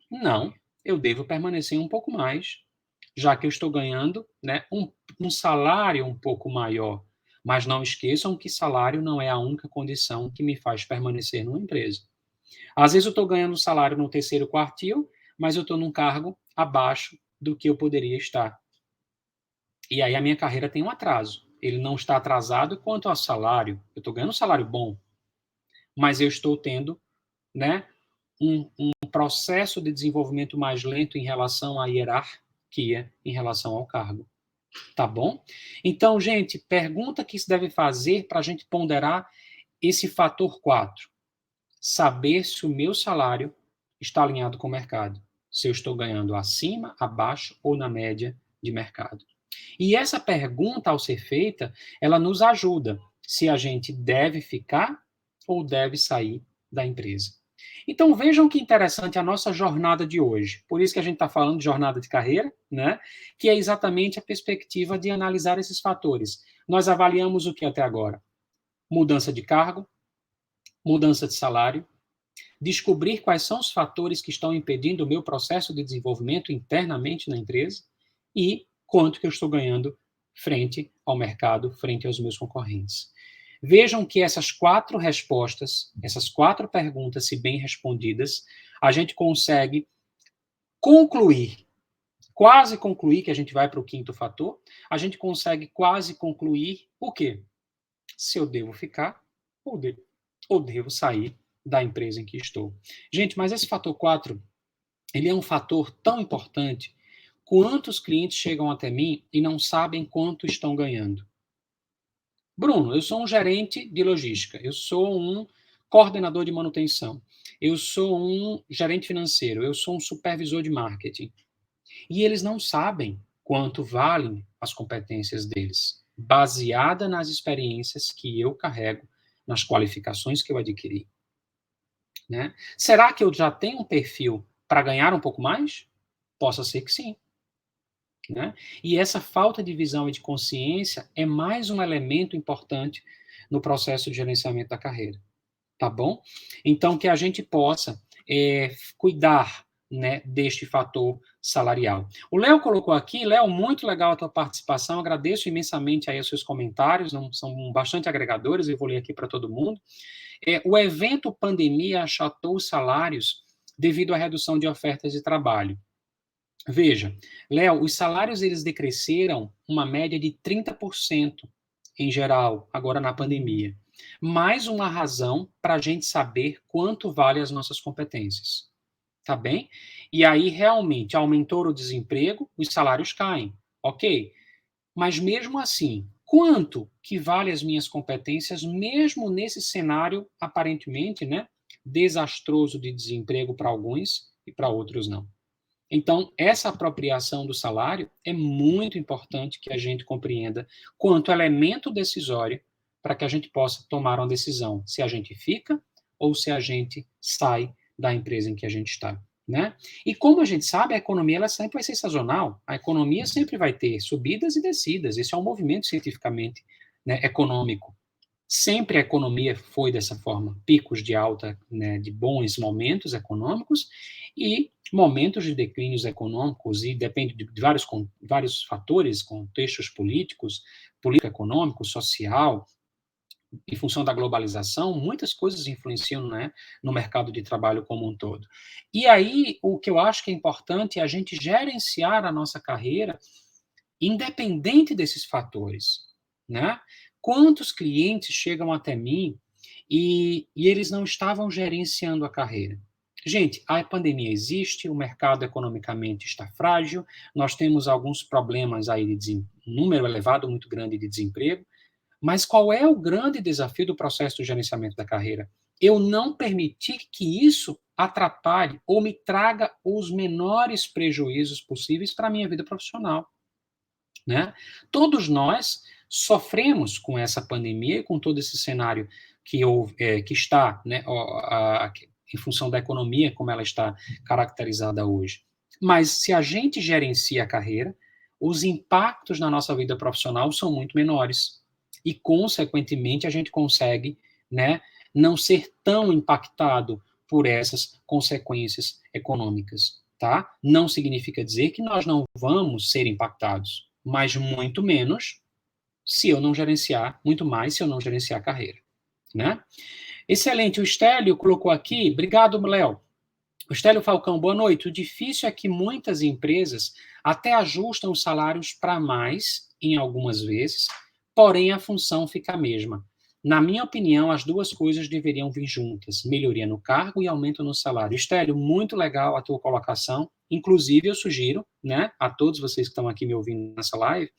Não, eu devo permanecer um pouco mais, já que eu estou ganhando, né, um salário um pouco maior. Mas não esqueçam que salário não é a única condição que me faz permanecer numa empresa. Às vezes eu estou ganhando um salário no terceiro quartil, mas eu estou num cargo abaixo do que eu poderia estar. E aí a minha carreira tem um atraso. Ele não está atrasado quanto ao salário. Eu estou ganhando um salário bom, mas eu estou tendo, né, um processo de desenvolvimento mais lento em relação à hierarquia, em relação ao cargo. Tá bom? Então, gente, pergunta que se deve fazer para a gente ponderar esse fator 4. Saber se o meu salário está alinhado com o mercado. Se eu estou ganhando acima, abaixo ou na média de mercado. E essa pergunta, ao ser feita, ela nos ajuda se a gente deve ficar ou deve sair da empresa. Então vejam que interessante a nossa jornada de hoje. Por isso que a gente está falando de jornada de carreira, né? Que é exatamente a perspectiva de analisar esses fatores. Nós avaliamos o que até agora? Mudança de cargo, mudança de salário, descobrir quais são os fatores que estão impedindo o meu processo de desenvolvimento internamente na empresa e quanto que eu estou ganhando frente ao mercado, frente aos meus concorrentes. Vejam que essas 4 respostas, essas 4 perguntas, se bem respondidas, a gente consegue concluir, quase concluir, que a gente vai para o quinto fator, a gente consegue quase concluir o quê? Se eu devo ficar ou devo sair da empresa em que estou. Gente, mas esse fator 4, ele é um fator tão importante. Quantos clientes chegam até mim e não sabem quanto estão ganhando? Bruno, eu sou um gerente de logística, eu sou um coordenador de manutenção, eu sou um gerente financeiro, eu sou um supervisor de marketing. E eles não sabem quanto valem as competências deles, baseada nas experiências que eu carrego, nas qualificações que eu adquiri. Né? Será que eu já tenho um perfil para ganhar um pouco mais? Possa ser que sim. Né? E essa falta de visão e de consciência é mais um elemento importante no processo de gerenciamento da carreira. Tá bom? Então, que a gente possa cuidar, né, deste fator salarial. O Léo colocou aqui, Léo, muito legal a tua participação, agradeço imensamente aí os seus comentários, não, são bastante agregadores, eu vou ler aqui para todo mundo. O evento pandemia achatou os salários devido à redução de ofertas de trabalho. Veja, Léo, os salários eles decresceram uma média de 30% em geral, agora na pandemia. Mais uma razão para a gente saber quanto vale as nossas competências. Tá bem? E aí, realmente, aumentou o desemprego, os salários caem. Ok. Mas mesmo assim, quanto que vale as minhas competências, mesmo nesse cenário aparentemente, né, desastroso de desemprego para alguns e para outros não? Então, essa apropriação do salário é muito importante que a gente compreenda quanto elemento decisório para que a gente possa tomar uma decisão se a gente fica ou se a gente sai da empresa em que a gente está. Né? E como a gente sabe, a economia ela sempre vai ser sazonal. A economia sempre vai ter subidas e descidas. Esse é um movimento cientificamente, né, econômico. Sempre a economia foi dessa forma, picos de alta, né, de bons momentos econômicos e momentos de declínios econômicos, e depende de vários fatores, contextos políticos, político econômico, social, em função da globalização, muitas coisas influenciam, né, no mercado de trabalho como um todo. E aí, o que eu acho que é importante é a gente gerenciar a nossa carreira independente desses fatores, né? Quantos clientes chegam até mim e eles não estavam gerenciando a carreira? Gente, a pandemia existe, o mercado economicamente está frágil, nós temos alguns problemas aí de número elevado, muito grande de desemprego, mas qual é o grande desafio do processo de gerenciamento da carreira? Eu não permitir que isso atrapalhe ou me traga os menores prejuízos possíveis para a minha vida profissional. Né? Todos nós sofremos com essa pandemia, com todo esse cenário que está, né, em função da economia como ela está caracterizada hoje. Mas se a gente gerencia a carreira, os impactos na nossa vida profissional são muito menores e, consequentemente, a gente consegue, né, não ser tão impactado por essas consequências econômicas, tá? Não significa dizer que nós não vamos ser impactados, mas muito menos se eu não gerenciar, muito mais se eu não gerenciar a carreira, né? Excelente, o Estélio colocou aqui, obrigado, Léo. O Estélio Falcão, boa noite. O difícil é que muitas empresas até ajustam os salários para mais, em algumas vezes, porém a função fica a mesma. Na minha opinião, as duas coisas deveriam vir juntas, melhoria no cargo e aumento no salário. Estélio, muito legal a tua colocação. Inclusive, eu sugiro, né, a todos vocês que estão aqui me ouvindo nessa live,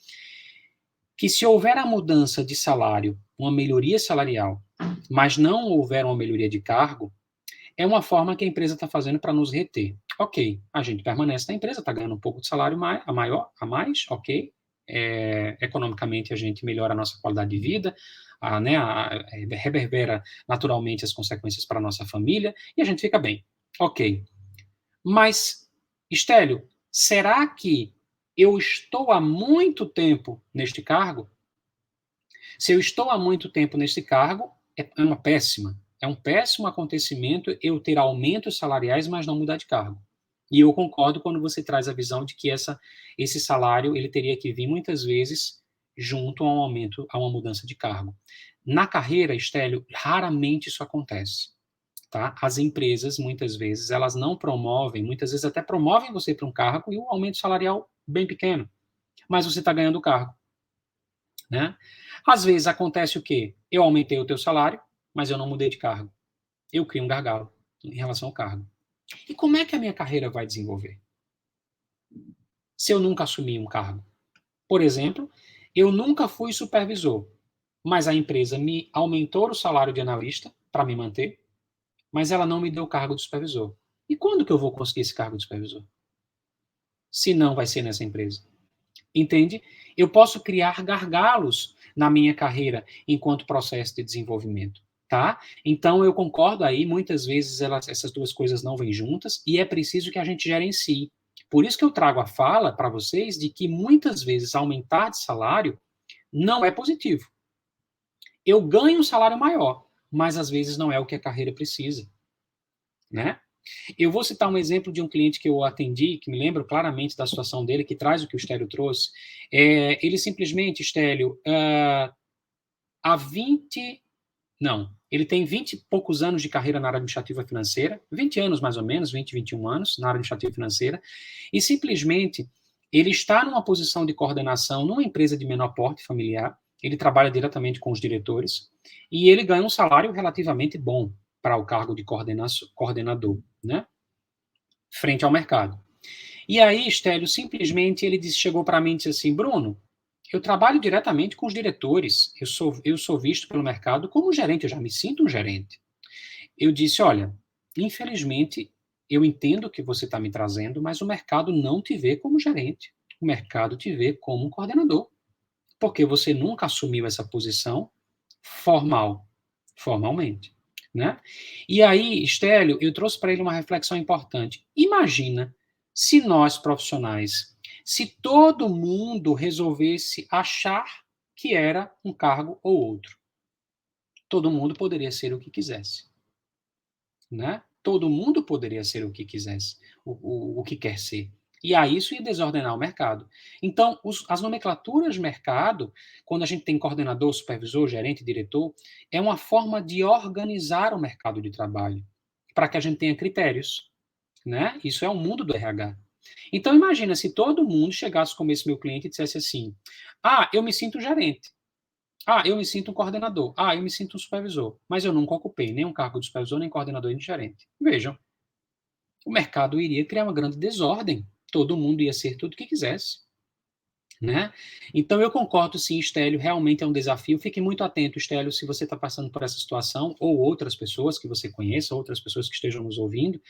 que se houver a mudança de salário, uma melhoria salarial, mas não houver uma melhoria de cargo, é uma forma que a empresa está fazendo para nos reter. Ok, a gente permanece na empresa, está ganhando um pouco de salário a mais, ok. Economicamente a gente melhora a nossa qualidade de vida, reverbera naturalmente as consequências para a nossa família e a gente fica bem. Ok. Mas, Estélio, será que eu estou há muito tempo neste cargo? Se eu estou há muito tempo nesse cargo, é um péssimo acontecimento eu ter aumentos salariais, mas não mudar de cargo. E eu concordo quando você traz a visão de que esse salário ele teria que vir muitas vezes junto a um aumento, a uma mudança de cargo. Na carreira, Estélio, raramente isso acontece. Tá? As empresas, muitas vezes, elas não promovem, muitas vezes até promovem você para um cargo e um aumento salarial bem pequeno, mas você está ganhando o cargo. Né? Às vezes acontece o quê? Eu aumentei o teu salário, mas eu não mudei de cargo. Eu crio um gargalo em relação ao cargo. E como é que a minha carreira vai desenvolver? Se eu nunca assumi um cargo. Por exemplo, eu nunca fui supervisor, mas a empresa me aumentou o salário de analista para me manter, mas ela não me deu o cargo de supervisor. E quando que eu vou conseguir esse cargo de supervisor? se não vai ser nessa empresa. Entende? Eu posso criar gargalos na minha carreira enquanto processo de desenvolvimento, tá? Então, eu concordo aí, muitas vezes essas duas coisas não vêm juntas e é preciso que a gente gerencie. Por isso que eu trago a fala para vocês de que muitas vezes aumentar de salário não é positivo. Eu ganho um salário maior, mas às vezes não é o que a carreira precisa, né? Eu vou citar um exemplo de um cliente que eu atendi, que me lembro claramente da situação dele, que traz o que o Stélio trouxe. Ele simplesmente, Stélio, há 20... Não, ele tem 20 e poucos anos de carreira na área administrativa financeira, 20 anos mais ou menos, 20, 21 anos na área administrativa financeira, e simplesmente ele está numa posição de coordenação numa empresa de menor porte familiar, ele trabalha diretamente com os diretores, e ele ganha um salário relativamente bom para o cargo de coordenador, né? Frente ao mercado. E aí, Stélio, simplesmente ele chegou para mim e disse assim, Bruno, eu trabalho diretamente com os diretores, eu sou visto pelo mercado como gerente, eu já me sinto um gerente. Eu disse, olha, infelizmente, eu entendo o que você está me trazendo, mas o mercado não te vê como gerente, o mercado te vê como um coordenador, porque você nunca assumiu essa posição formalmente, né? E aí, Stélio, eu trouxe para ele uma reflexão importante. Imagina se nós, profissionais, se todo mundo resolvesse achar que era um cargo ou outro. Todo mundo poderia ser o que quisesse, né? Todo mundo poderia ser o que quisesse, o que quer ser. E aí isso ia desordenar o mercado. Então, as nomenclaturas de mercado, quando a gente tem coordenador, supervisor, gerente, diretor, é uma forma de organizar o mercado de trabalho, para que a gente tenha critérios, né? Isso é o mundo do RH. Então, imagina se todo mundo chegasse como esse meu cliente e dissesse assim, eu me sinto gerente. Eu me sinto um coordenador. Eu me sinto um supervisor. Mas eu nunca ocupei nem um cargo de supervisor, nem coordenador, nem gerente. Vejam, o mercado iria criar uma grande desordem. Todo mundo ia ser tudo o que quisesse, né? Então, eu concordo, sim, Stélio, realmente é um desafio. Fique muito atento, Stélio, se você está passando por essa situação, ou outras pessoas que você conheça, outras pessoas que estejam nos ouvindo.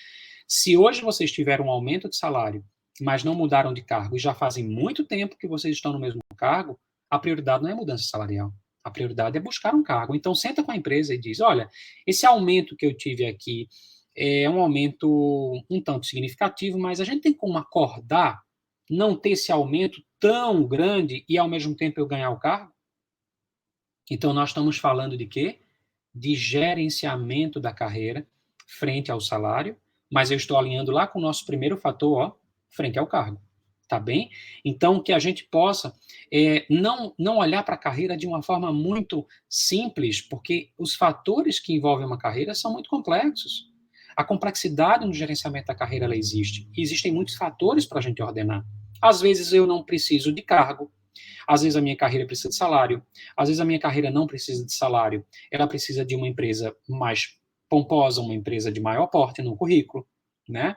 Se hoje vocês tiveram um aumento de salário, mas não mudaram de cargo, e já fazem muito tempo que vocês estão no mesmo cargo, a prioridade não é mudança salarial. A prioridade é buscar um cargo. Então, senta com a empresa e diz, olha, esse aumento que eu tive aqui é um aumento um tanto significativo, mas a gente tem como acordar, não ter esse aumento tão grande e, ao mesmo tempo, eu ganhar o cargo? Então, nós estamos falando de quê? De gerenciamento da carreira frente ao salário, mas eu estou alinhando lá com o nosso primeiro fator, frente ao cargo. Tá bem? Então, que a gente possa não olhar para a carreira de uma forma muito simples, porque os fatores que envolvem uma carreira são muito complexos. A complexidade no gerenciamento da carreira ela existe. E existem muitos fatores para a gente ordenar. Às vezes eu não preciso de cargo, às vezes a minha carreira precisa de salário, às vezes a minha carreira não precisa de salário, ela precisa de uma empresa mais pomposa, uma empresa de maior porte no currículo, né?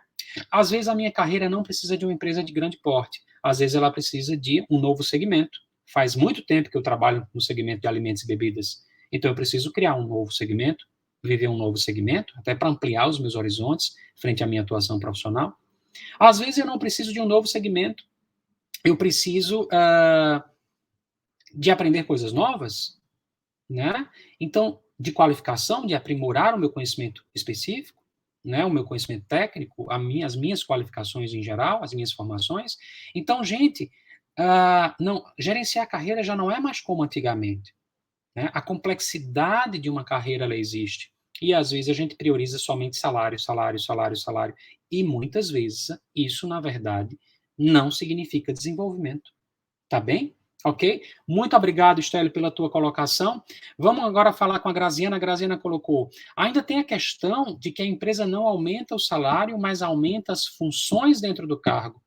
Às vezes a minha carreira não precisa de uma empresa de grande porte, às vezes ela precisa de um novo segmento. Faz muito tempo que eu trabalho no segmento de alimentos e bebidas, então eu preciso criar um novo segmento, viver um novo segmento, até para ampliar os meus horizontes frente à minha atuação profissional. Às vezes eu não preciso de um novo segmento, eu preciso de aprender coisas novas, né? Então, de qualificação, de aprimorar o meu conhecimento específico, né? O meu conhecimento técnico, as minhas qualificações em geral, as minhas formações. Então, gente, não, gerenciar a carreira já não é mais como antigamente, né? A complexidade de uma carreira ela existe. E às vezes a gente prioriza somente salário, salário, salário, salário. E muitas vezes isso, na verdade, não significa desenvolvimento. Tá bem? Ok? Muito obrigado, Estélio, pela tua colocação. Vamos agora falar com a Graziana. A Graziana colocou, ainda tem a questão de que a empresa não aumenta o salário, mas aumenta as funções dentro do cargo,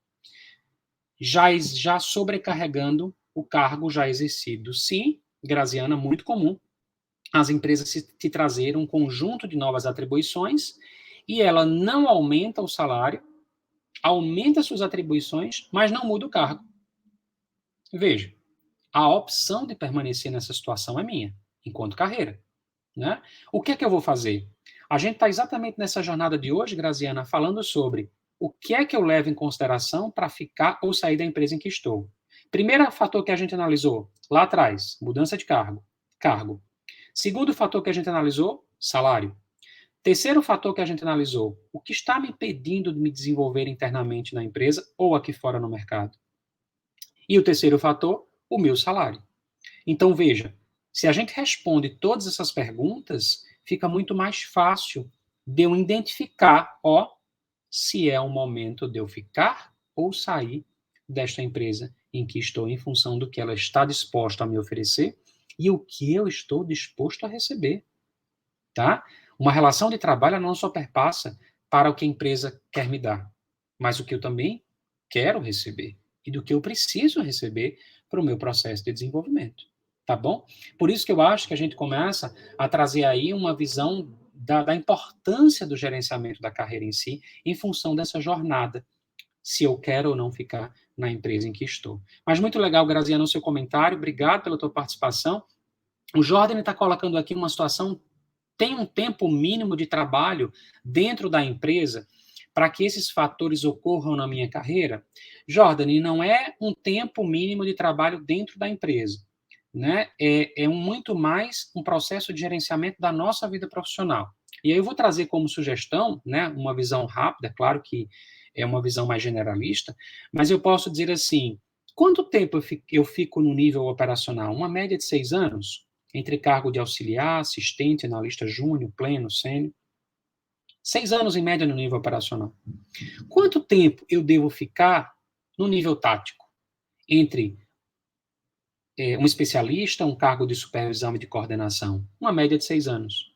já sobrecarregando o cargo já exercido. Sim, Graziana, muito comum as empresas te trazerem um conjunto de novas atribuições e ela não aumenta o salário, aumenta suas atribuições, mas não muda o cargo. Veja, a opção de permanecer nessa situação é minha, enquanto carreira, né? O que é que eu vou fazer? A gente está exatamente nessa jornada de hoje, Graziana, falando sobre o que é que eu levo em consideração para ficar ou sair da empresa em que estou? Primeiro fator que a gente analisou, lá atrás, mudança de cargo. Segundo fator que a gente analisou, salário. Terceiro fator que a gente analisou, o que está me impedindo de me desenvolver internamente na empresa ou aqui fora no mercado. E o terceiro fator, o meu salário. Então, veja, se a gente responde todas essas perguntas, fica muito mais fácil de eu identificar, se é o momento de eu ficar ou sair desta empresa em que estou em função do que ela está disposta a me oferecer e o que eu estou disposto a receber, tá? Uma relação de trabalho não só perpassa para o que a empresa quer me dar, mas o que eu também quero receber e do que eu preciso receber para o meu processo de desenvolvimento, tá bom? Por isso que eu acho que a gente começa a trazer aí uma visão da importância do gerenciamento da carreira em si, em função dessa jornada, se eu quero ou não ficar na empresa em que estou. Mas muito legal, Graziano, o seu comentário, obrigado pela tua participação. O Jordan está colocando aqui uma situação, tem um tempo mínimo de trabalho dentro da empresa para que esses fatores ocorram na minha carreira? Jordan, não é um tempo mínimo de trabalho dentro da empresa, né? Muito mais um processo de gerenciamento da nossa vida profissional. E aí eu vou trazer como sugestão, né, uma visão rápida, claro que é uma visão mais generalista, mas eu posso dizer assim, quanto tempo eu fico no nível operacional? Uma média de 6 anos? Entre cargo de auxiliar, assistente, analista júnior, pleno, sênior. 6 anos em média no nível operacional. Quanto tempo eu devo ficar no nível tático? Entre um especialista, um cargo de supervisão e de coordenação? Uma média de 6 anos.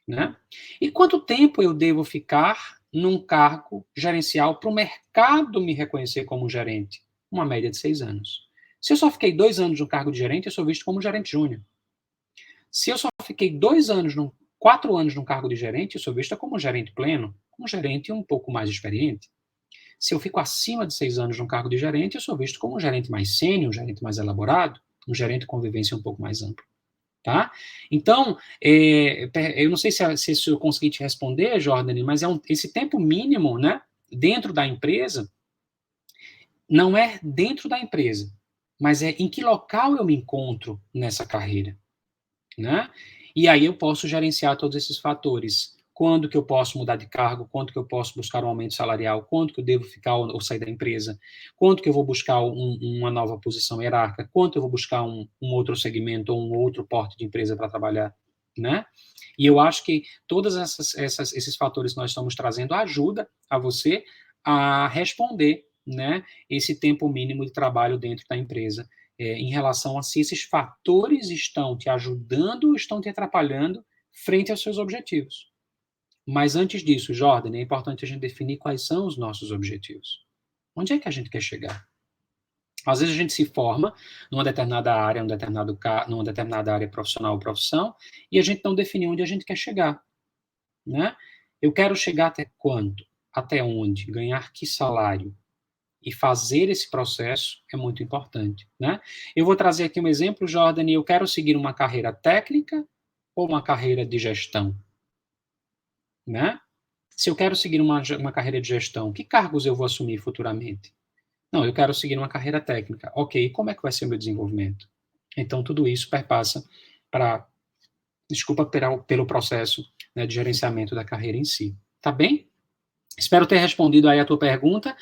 Né? E quanto tempo eu devo ficar num cargo gerencial para o mercado me reconhecer como gerente? Uma média de 6 anos. Se eu só fiquei 2 anos no cargo de gerente, eu sou visto como gerente júnior. Se eu só fiquei 2 anos, 4 anos no cargo de gerente, eu sou vista como gerente pleno, como gerente um pouco mais experiente. Se eu fico acima de 6 anos no cargo de gerente, eu sou visto como um gerente mais sênior, um gerente mais elaborado, um gerente com vivência um pouco mais ampla. Tá? Então, eu não sei se eu consegui te responder, Jordan, mas esse tempo mínimo, né, dentro da empresa, não é dentro da empresa, mas é em que local eu me encontro nessa carreira. Né? E aí eu posso gerenciar todos esses fatores. Quando que eu posso mudar de cargo, quanto que eu posso buscar um aumento salarial, quanto que eu devo ficar ou sair da empresa, quanto que eu vou buscar uma nova posição hierárquica, quanto eu vou buscar um outro segmento ou um outro porte de empresa para trabalhar, né? E eu acho que todos esses fatores que nós estamos trazendo ajuda a você a responder, né, esse tempo mínimo de trabalho dentro da empresa em relação a se esses fatores estão te ajudando ou estão te atrapalhando frente aos seus objetivos. Mas antes disso, Jordan, é importante a gente definir quais são os nossos objetivos. Onde é que a gente quer chegar? Às vezes a gente se forma numa determinada área, numa determinada área profissional ou profissão, e a gente não definiu onde a gente quer chegar. Né? Eu quero chegar até quanto? Até onde? Ganhar que salário? E fazer esse processo é muito importante, né? Eu vou trazer aqui um exemplo, Jordan, eu quero seguir uma carreira técnica ou uma carreira de gestão, né? Se eu quero seguir uma carreira de gestão, que cargos eu vou assumir futuramente? Não, eu quero seguir uma carreira técnica. Ok, como é que vai ser o meu desenvolvimento? Então, tudo isso perpassa pelo processo, né, de gerenciamento da carreira em si. Tá bem? Espero ter respondido aí a tua pergunta.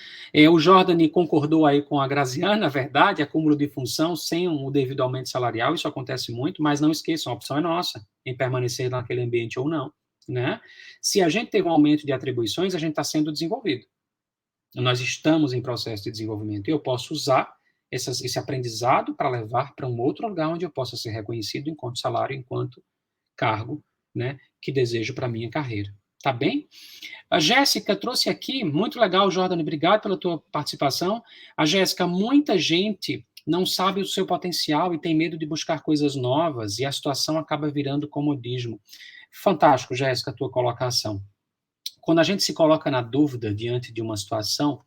O Jordan concordou aí com a Graziana, verdade, acúmulo de função sem o devido aumento salarial, isso acontece muito, mas não esqueçam, a opção é nossa, em permanecer naquele ambiente ou não, né? Se a gente teve um aumento de atribuições, a gente está sendo desenvolvido. Nós estamos em processo de desenvolvimento e eu posso usar esse aprendizado para levar para um outro lugar onde eu possa ser reconhecido enquanto salário, enquanto cargo, né, que desejo para a minha carreira. Tá bem? A Jéssica trouxe aqui, muito legal, Jordan, obrigado pela tua participação. A Jéssica, muita gente não sabe o seu potencial e tem medo de buscar coisas novas e a situação acaba virando comodismo. Fantástico, Jéssica, a tua colocação. Quando a gente se coloca na dúvida diante de uma situação,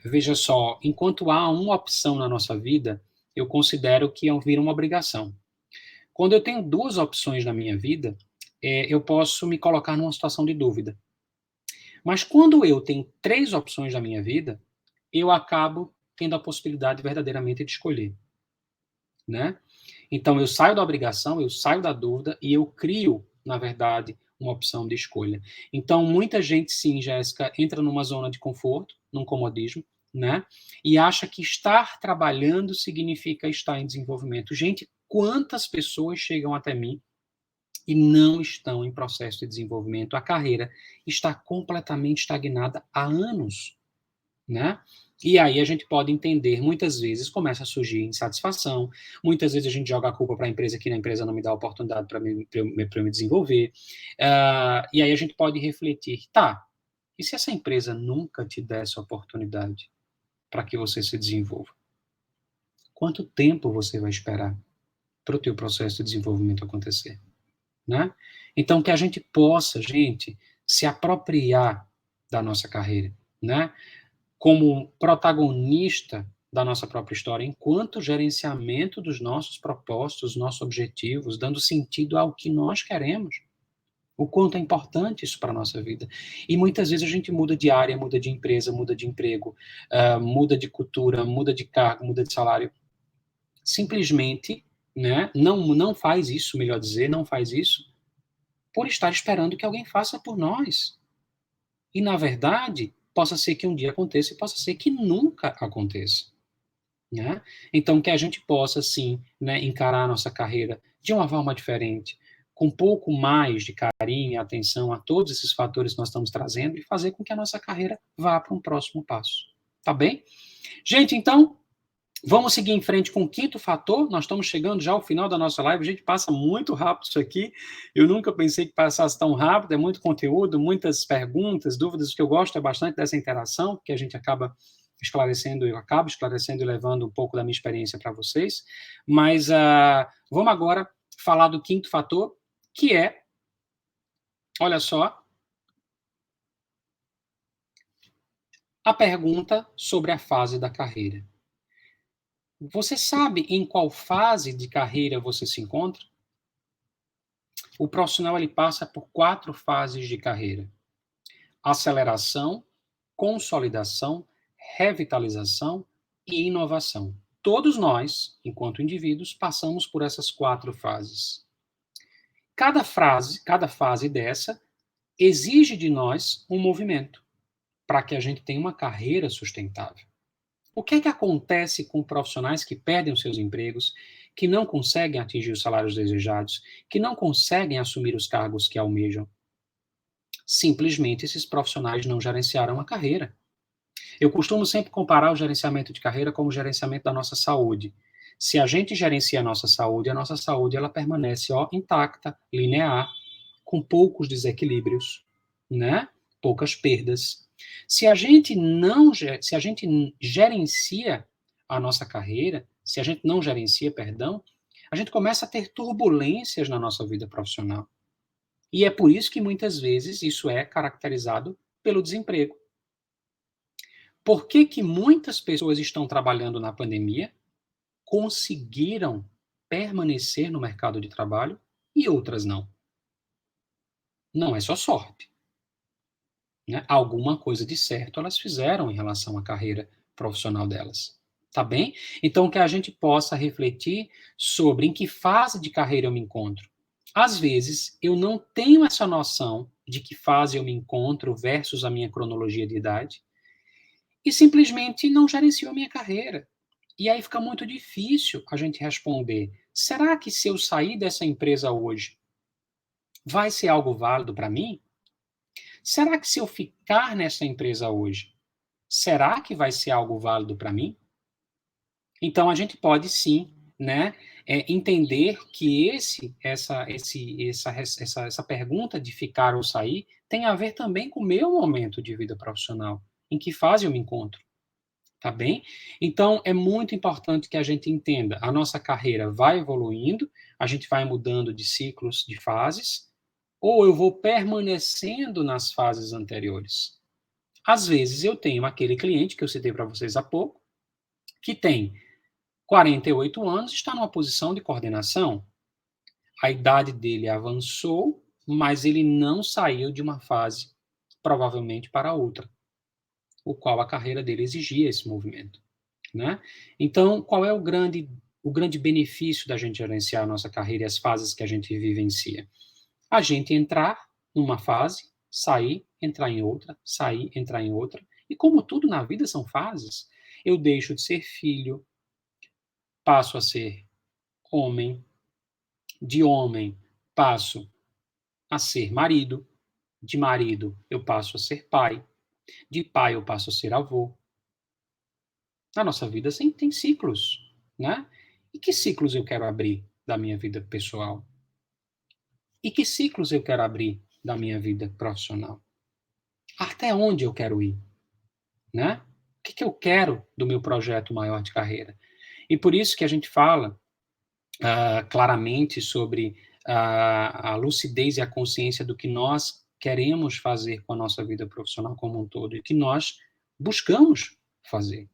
veja só, enquanto há uma opção na nossa vida, eu considero que vira uma obrigação. Quando eu tenho duas opções na minha vida, eu posso me colocar numa situação de dúvida. Mas quando eu tenho 3 opções na minha vida, eu acabo tendo a possibilidade verdadeiramente de escolher, né? Então eu saio da obrigação, eu saio da dúvida e eu crio, na verdade, uma opção de escolha. Então muita gente, sim, Jéssica, entra numa zona de conforto, num comodismo, né? E acha que estar trabalhando significa estar em desenvolvimento. Gente, quantas pessoas chegam até mim e não estão em processo de desenvolvimento? A carreira está completamente estagnada há anos, né? E aí a gente pode entender, muitas vezes começa a surgir insatisfação, muitas vezes a gente joga a culpa para a empresa que a empresa não me dá a oportunidade para eu me desenvolver. E aí a gente pode refletir, tá, e se essa empresa nunca te der essa oportunidade para que você se desenvolva? Quanto tempo você vai esperar para o teu processo de desenvolvimento acontecer? Né? Então, que a gente possa, gente, se apropriar da nossa carreira, né? Como protagonista da nossa própria história, enquanto gerenciamento dos nossos propósitos, nossos objetivos, dando sentido ao que nós queremos. O quanto é importante isso para a nossa vida. E muitas vezes a gente muda de área, muda de empresa, muda de emprego, muda de cultura, muda de cargo, muda de salário. Simplesmente, né, não faz isso, melhor dizer, não faz isso por estar esperando que alguém faça por nós. E, na verdade, possa ser que um dia aconteça e possa ser que nunca aconteça. Né? Então, que a gente possa, sim, né, encarar a nossa carreira de uma forma diferente, com um pouco mais de carinho e atenção a todos esses fatores que nós estamos trazendo e fazer com que a nossa carreira vá para um próximo passo. Tá bem? Gente, então, vamos seguir em frente com o quinto fator. Nós estamos chegando já ao final da nossa live. A gente passa muito rápido isso aqui. Eu nunca pensei que passasse tão rápido. É muito conteúdo, muitas perguntas, dúvidas. O que eu gosto é bastante dessa interação, que a gente acaba esclarecendo, eu acabo esclarecendo e levando um pouco da minha experiência para vocês. Mas vamos agora falar do quinto fator, que é, olha só, a pergunta sobre a fase da carreira. Você sabe em qual fase de carreira você se encontra? O profissional ele passa por 4 fases de carreira: aceleração, consolidação, revitalização e inovação. Todos nós, enquanto indivíduos, passamos por essas 4 fases. Cada fase dessa exige de nós um movimento para que a gente tenha uma carreira sustentável. O que é que acontece com profissionais que perdem os seus empregos, que não conseguem atingir os salários desejados, que não conseguem assumir os cargos que almejam? Simplesmente esses profissionais não gerenciaram a carreira. Eu costumo sempre comparar o gerenciamento de carreira como o gerenciamento da nossa saúde. Se a gente gerencia a nossa saúde ela permanece intacta, linear, com poucos desequilíbrios, né? Poucas perdas. Se a gente gerencia a nossa carreira, se a gente não gerencia, perdão, a gente começa a ter turbulências na nossa vida profissional. E é por isso que muitas vezes isso é caracterizado pelo desemprego. Por que que muitas pessoas estão trabalhando na pandemia, conseguiram permanecer no mercado de trabalho e outras não? Não é só sorte. Né? Alguma coisa de certo elas fizeram em relação à carreira profissional delas. Tá bem? Então, que a gente possa refletir sobre em que fase de carreira eu me encontro. Às vezes, eu não tenho essa noção de que fase eu me encontro versus a minha cronologia de idade e simplesmente não gerencio a minha carreira. E aí fica muito difícil a gente responder: será que se eu sair dessa empresa hoje, vai ser algo válido para mim? Será que se eu ficar nessa empresa hoje, será que vai ser algo válido para mim? Então a gente pode sim, né, entender que essa pergunta de ficar ou sair tem a ver também com o meu momento de vida profissional, em que fase eu me encontro, tá bem? Então é muito importante que a gente entenda, a nossa carreira vai evoluindo, a gente vai mudando de ciclos, de fases, ou eu vou permanecendo nas fases anteriores. Às vezes eu tenho aquele cliente que eu citei para vocês há pouco, que tem 48 anos, está numa posição de coordenação. A idade dele avançou, mas ele não saiu de uma fase provavelmente para outra, o qual a carreira dele exigia esse movimento, né? Então, qual é o grande benefício da gente gerenciar a nossa carreira e as fases que a gente vivencia? A gente entrar numa fase, sair, entrar em outra, sair, entrar em outra. E como tudo na vida são fases, eu deixo de ser filho, passo a ser homem, de homem passo a ser marido, de marido eu passo a ser pai, de pai eu passo a ser avô. Na nossa vida tem ciclos, né? E que ciclos eu quero abrir da minha vida pessoal? E que ciclos eu quero abrir da minha vida profissional? Até onde eu quero ir, né? O que eu quero do meu projeto maior de carreira? E por isso que a gente fala claramente sobre a lucidez e a consciência do que nós queremos fazer com a nossa vida profissional como um todo e que nós buscamos fazer.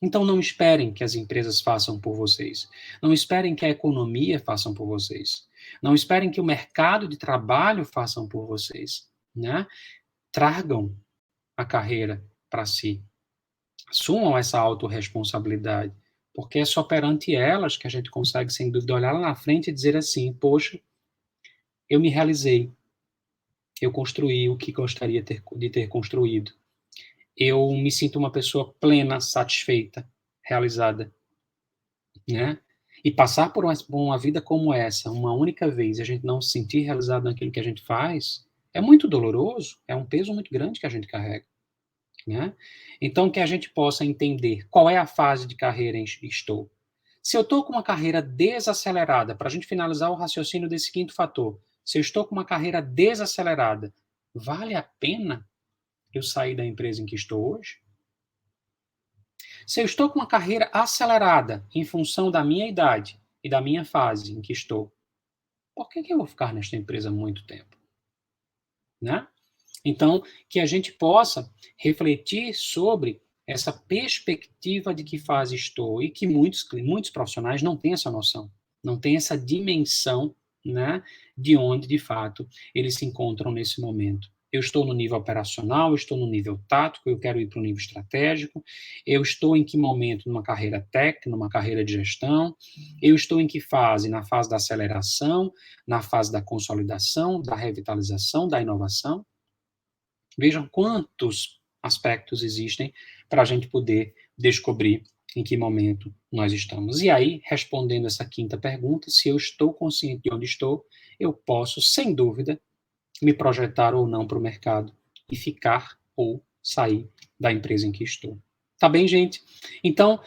Então não esperem que as empresas façam por vocês. Não esperem que a economia façam por vocês. Não esperem que o mercado de trabalho façam por vocês, né? Tragam a carreira para si. Assumam essa autorresponsabilidade, porque é só perante elas que a gente consegue, sem dúvida, olhar lá na frente e dizer assim: poxa, eu me realizei, eu construí o que gostaria de ter construído, eu me sinto uma pessoa plena, satisfeita, realizada, né? E passar por uma vida como essa, uma única vez, e a gente não se sentir realizado naquilo que a gente faz, é muito doloroso, é um peso muito grande que a gente carrega. Né? Então, que a gente possa entender qual é a fase de carreira em que estou. Se eu estou com uma carreira desacelerada, para a gente finalizar o raciocínio desse quinto fator, se eu estou com uma carreira desacelerada, vale a pena eu sair da empresa em que estou hoje? Se eu estou com uma carreira acelerada em função da minha idade e da minha fase em que estou, por que eu vou ficar nesta empresa muito tempo? Né? Então, que a gente possa refletir sobre essa perspectiva de que fase estou e que muitos profissionais não têm essa noção, não têm essa dimensão, né, de onde, de fato, eles se encontram nesse momento. Eu estou no nível operacional, eu estou no nível tático, eu quero ir para o nível estratégico, eu estou em que momento numa carreira técnica, numa carreira de gestão, eu estou em que fase? Na fase da aceleração, na fase da consolidação, da revitalização, da inovação. Vejam quantos aspectos existem para a gente poder descobrir em que momento nós estamos. E aí, respondendo essa quinta pergunta, se eu estou consciente de onde estou, eu posso, sem dúvida, me projetar ou não para o mercado e ficar ou sair da empresa em que estou. Tá bem, gente? Então,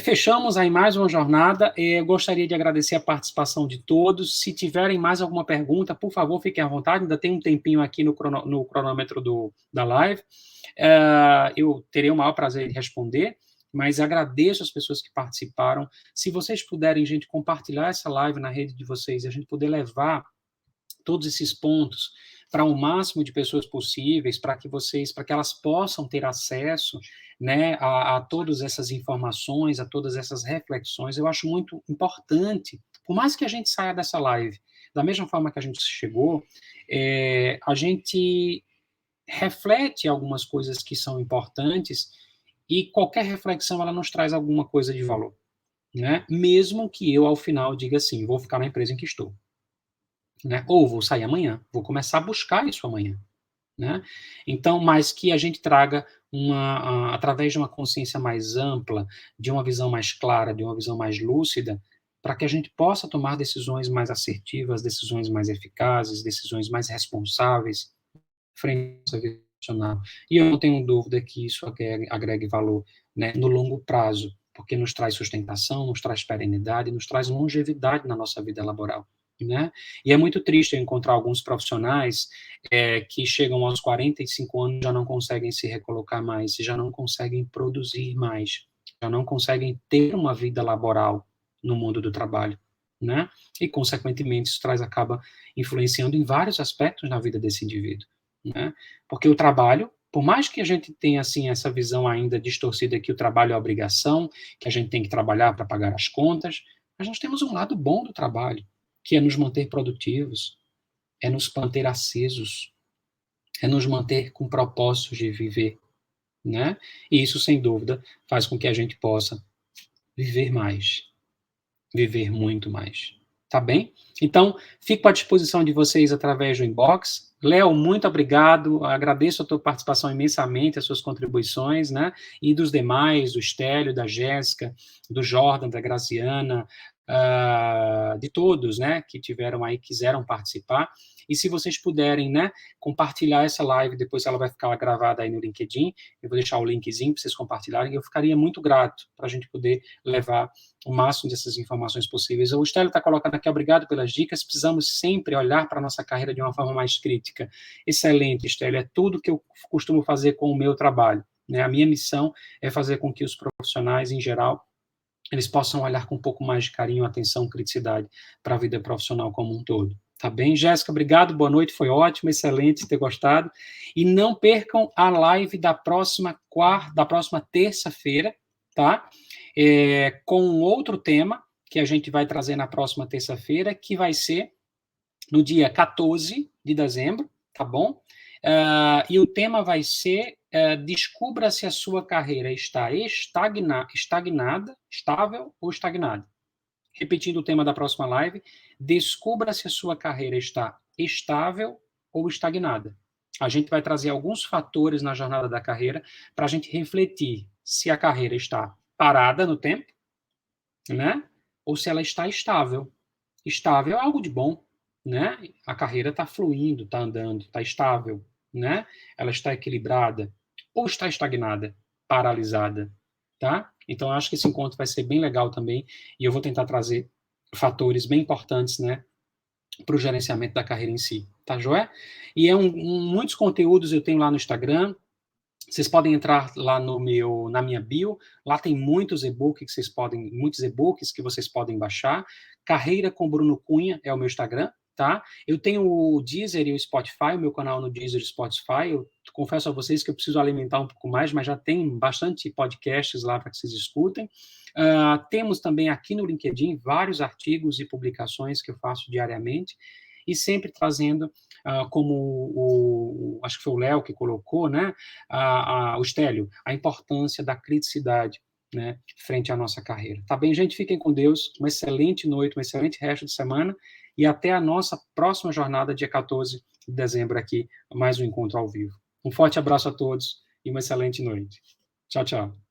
fechamos aí mais uma jornada. Gostaria de agradecer a participação de todos. Se tiverem mais alguma pergunta, por favor, fiquem à vontade. Ainda tem um tempinho aqui no cronômetro da live. Eu terei o maior prazer de responder, mas agradeço as pessoas que participaram. Se vocês puderem, gente, compartilhar essa live na rede de vocês e a gente poder levar todos esses pontos para o máximo de pessoas possíveis, para que elas possam ter acesso, né, a todas essas informações, a todas essas reflexões. Eu acho muito importante, por mais que a gente saia dessa live da mesma forma que a gente chegou, a gente reflete algumas coisas que são importantes e qualquer reflexão ela nos traz alguma coisa de valor, né? Mesmo que eu ao final diga assim, vou ficar na empresa em que estou. Né? Ou vou sair amanhã, vou começar a buscar isso amanhã, né? Então, mas que a gente traga através de uma consciência mais ampla, de uma visão mais clara, de uma visão mais lúcida, para que a gente possa tomar decisões mais assertivas, decisões mais eficazes, decisões mais responsáveis frente à vida profissional. E eu não tenho dúvida que isso agregue valor, né, no longo prazo, porque nos traz sustentação, nos traz perenidade, nos traz longevidade na nossa vida laboral. Né? E é muito triste eu encontrar alguns profissionais que chegam aos 45 anos e já não conseguem se recolocar mais, já não conseguem produzir mais, já não conseguem ter uma vida laboral no mundo do trabalho, né? E, consequentemente, isso acaba influenciando em vários aspectos na vida desse indivíduo, né? Porque o trabalho, por mais que a gente tenha, assim, essa visão ainda distorcida que o trabalho é obrigação, que a gente tem que trabalhar para pagar as contas, mas nós temos um lado bom do trabalho, que é nos manter produtivos, é nos manter acesos, é nos manter com propósitos de viver, né? E isso, sem dúvida, faz com que a gente possa viver mais, viver muito mais. Tá bem? Então, fico à disposição de vocês através do inbox. Léo, muito obrigado. Agradeço a tua participação imensamente, as suas contribuições, né? E dos demais, do Stélio, da Jéssica, do Jordan, da Graziana, de todos, né? Que tiveram aí, quiseram participar. E se vocês puderem, né? Compartilhar essa live, depois ela vai ficar gravada aí no LinkedIn. Eu vou deixar o linkzinho para vocês compartilharem. Eu ficaria muito grato para a gente poder levar o máximo dessas informações possíveis. O Stélio está colocando aqui, obrigado pelas dicas, precisamos sempre olhar para a nossa carreira de uma forma mais crítica. Excelente, Stélio, é tudo que eu costumo fazer com o meu trabalho. Né? A minha missão é fazer com que os profissionais, em geral, eles possam olhar com um pouco mais de carinho, atenção, criticidade para a vida profissional como um todo. Tá bem? Jéssica, obrigado, boa noite, foi ótimo, excelente ter gostado. E não percam a live da próxima terça-feira, tá? Com um outro tema que a gente vai trazer na próxima terça-feira, que vai ser no dia 14 de dezembro, tá bom? E o tema vai ser descubra se a sua carreira está estagnada, estável ou estagnada. Repetindo o tema da próxima live, descubra se a sua carreira está estável ou estagnada. A gente vai trazer alguns fatores na jornada da carreira para a gente refletir se a carreira está parada no tempo, né? Ou se ela está estável. Estável é algo de bom, né? A carreira está fluindo, está andando, está estável, né? Ela está equilibrada ou está estagnada, paralisada, tá? Então, eu acho que esse encontro vai ser bem legal também e eu vou tentar trazer fatores bem importantes, né, para o gerenciamento da carreira em si, tá, joé? E muitos conteúdos eu tenho lá no Instagram. Vocês podem entrar lá na minha bio, lá tem muitos e-books que vocês podem baixar. Carreira com Bruno Cunha é o meu Instagram, tá? Eu tenho o Deezer e o Spotify, o meu canal no Deezer e Spotify. Eu confesso a vocês que eu preciso alimentar um pouco mais, mas já tem bastante podcasts lá para que vocês escutem. Temos também aqui no LinkedIn vários artigos e publicações que eu faço diariamente e sempre trazendo, como acho que foi o Léo que colocou, né, o Stélio, a importância da criticidade, né, frente à nossa carreira. Tá bem, gente? Fiquem com Deus, uma excelente noite, um excelente resto de semana, e até a nossa próxima jornada, dia 14 de dezembro, aqui, mais um encontro ao vivo. Um forte abraço a todos e uma excelente noite. Tchau, tchau.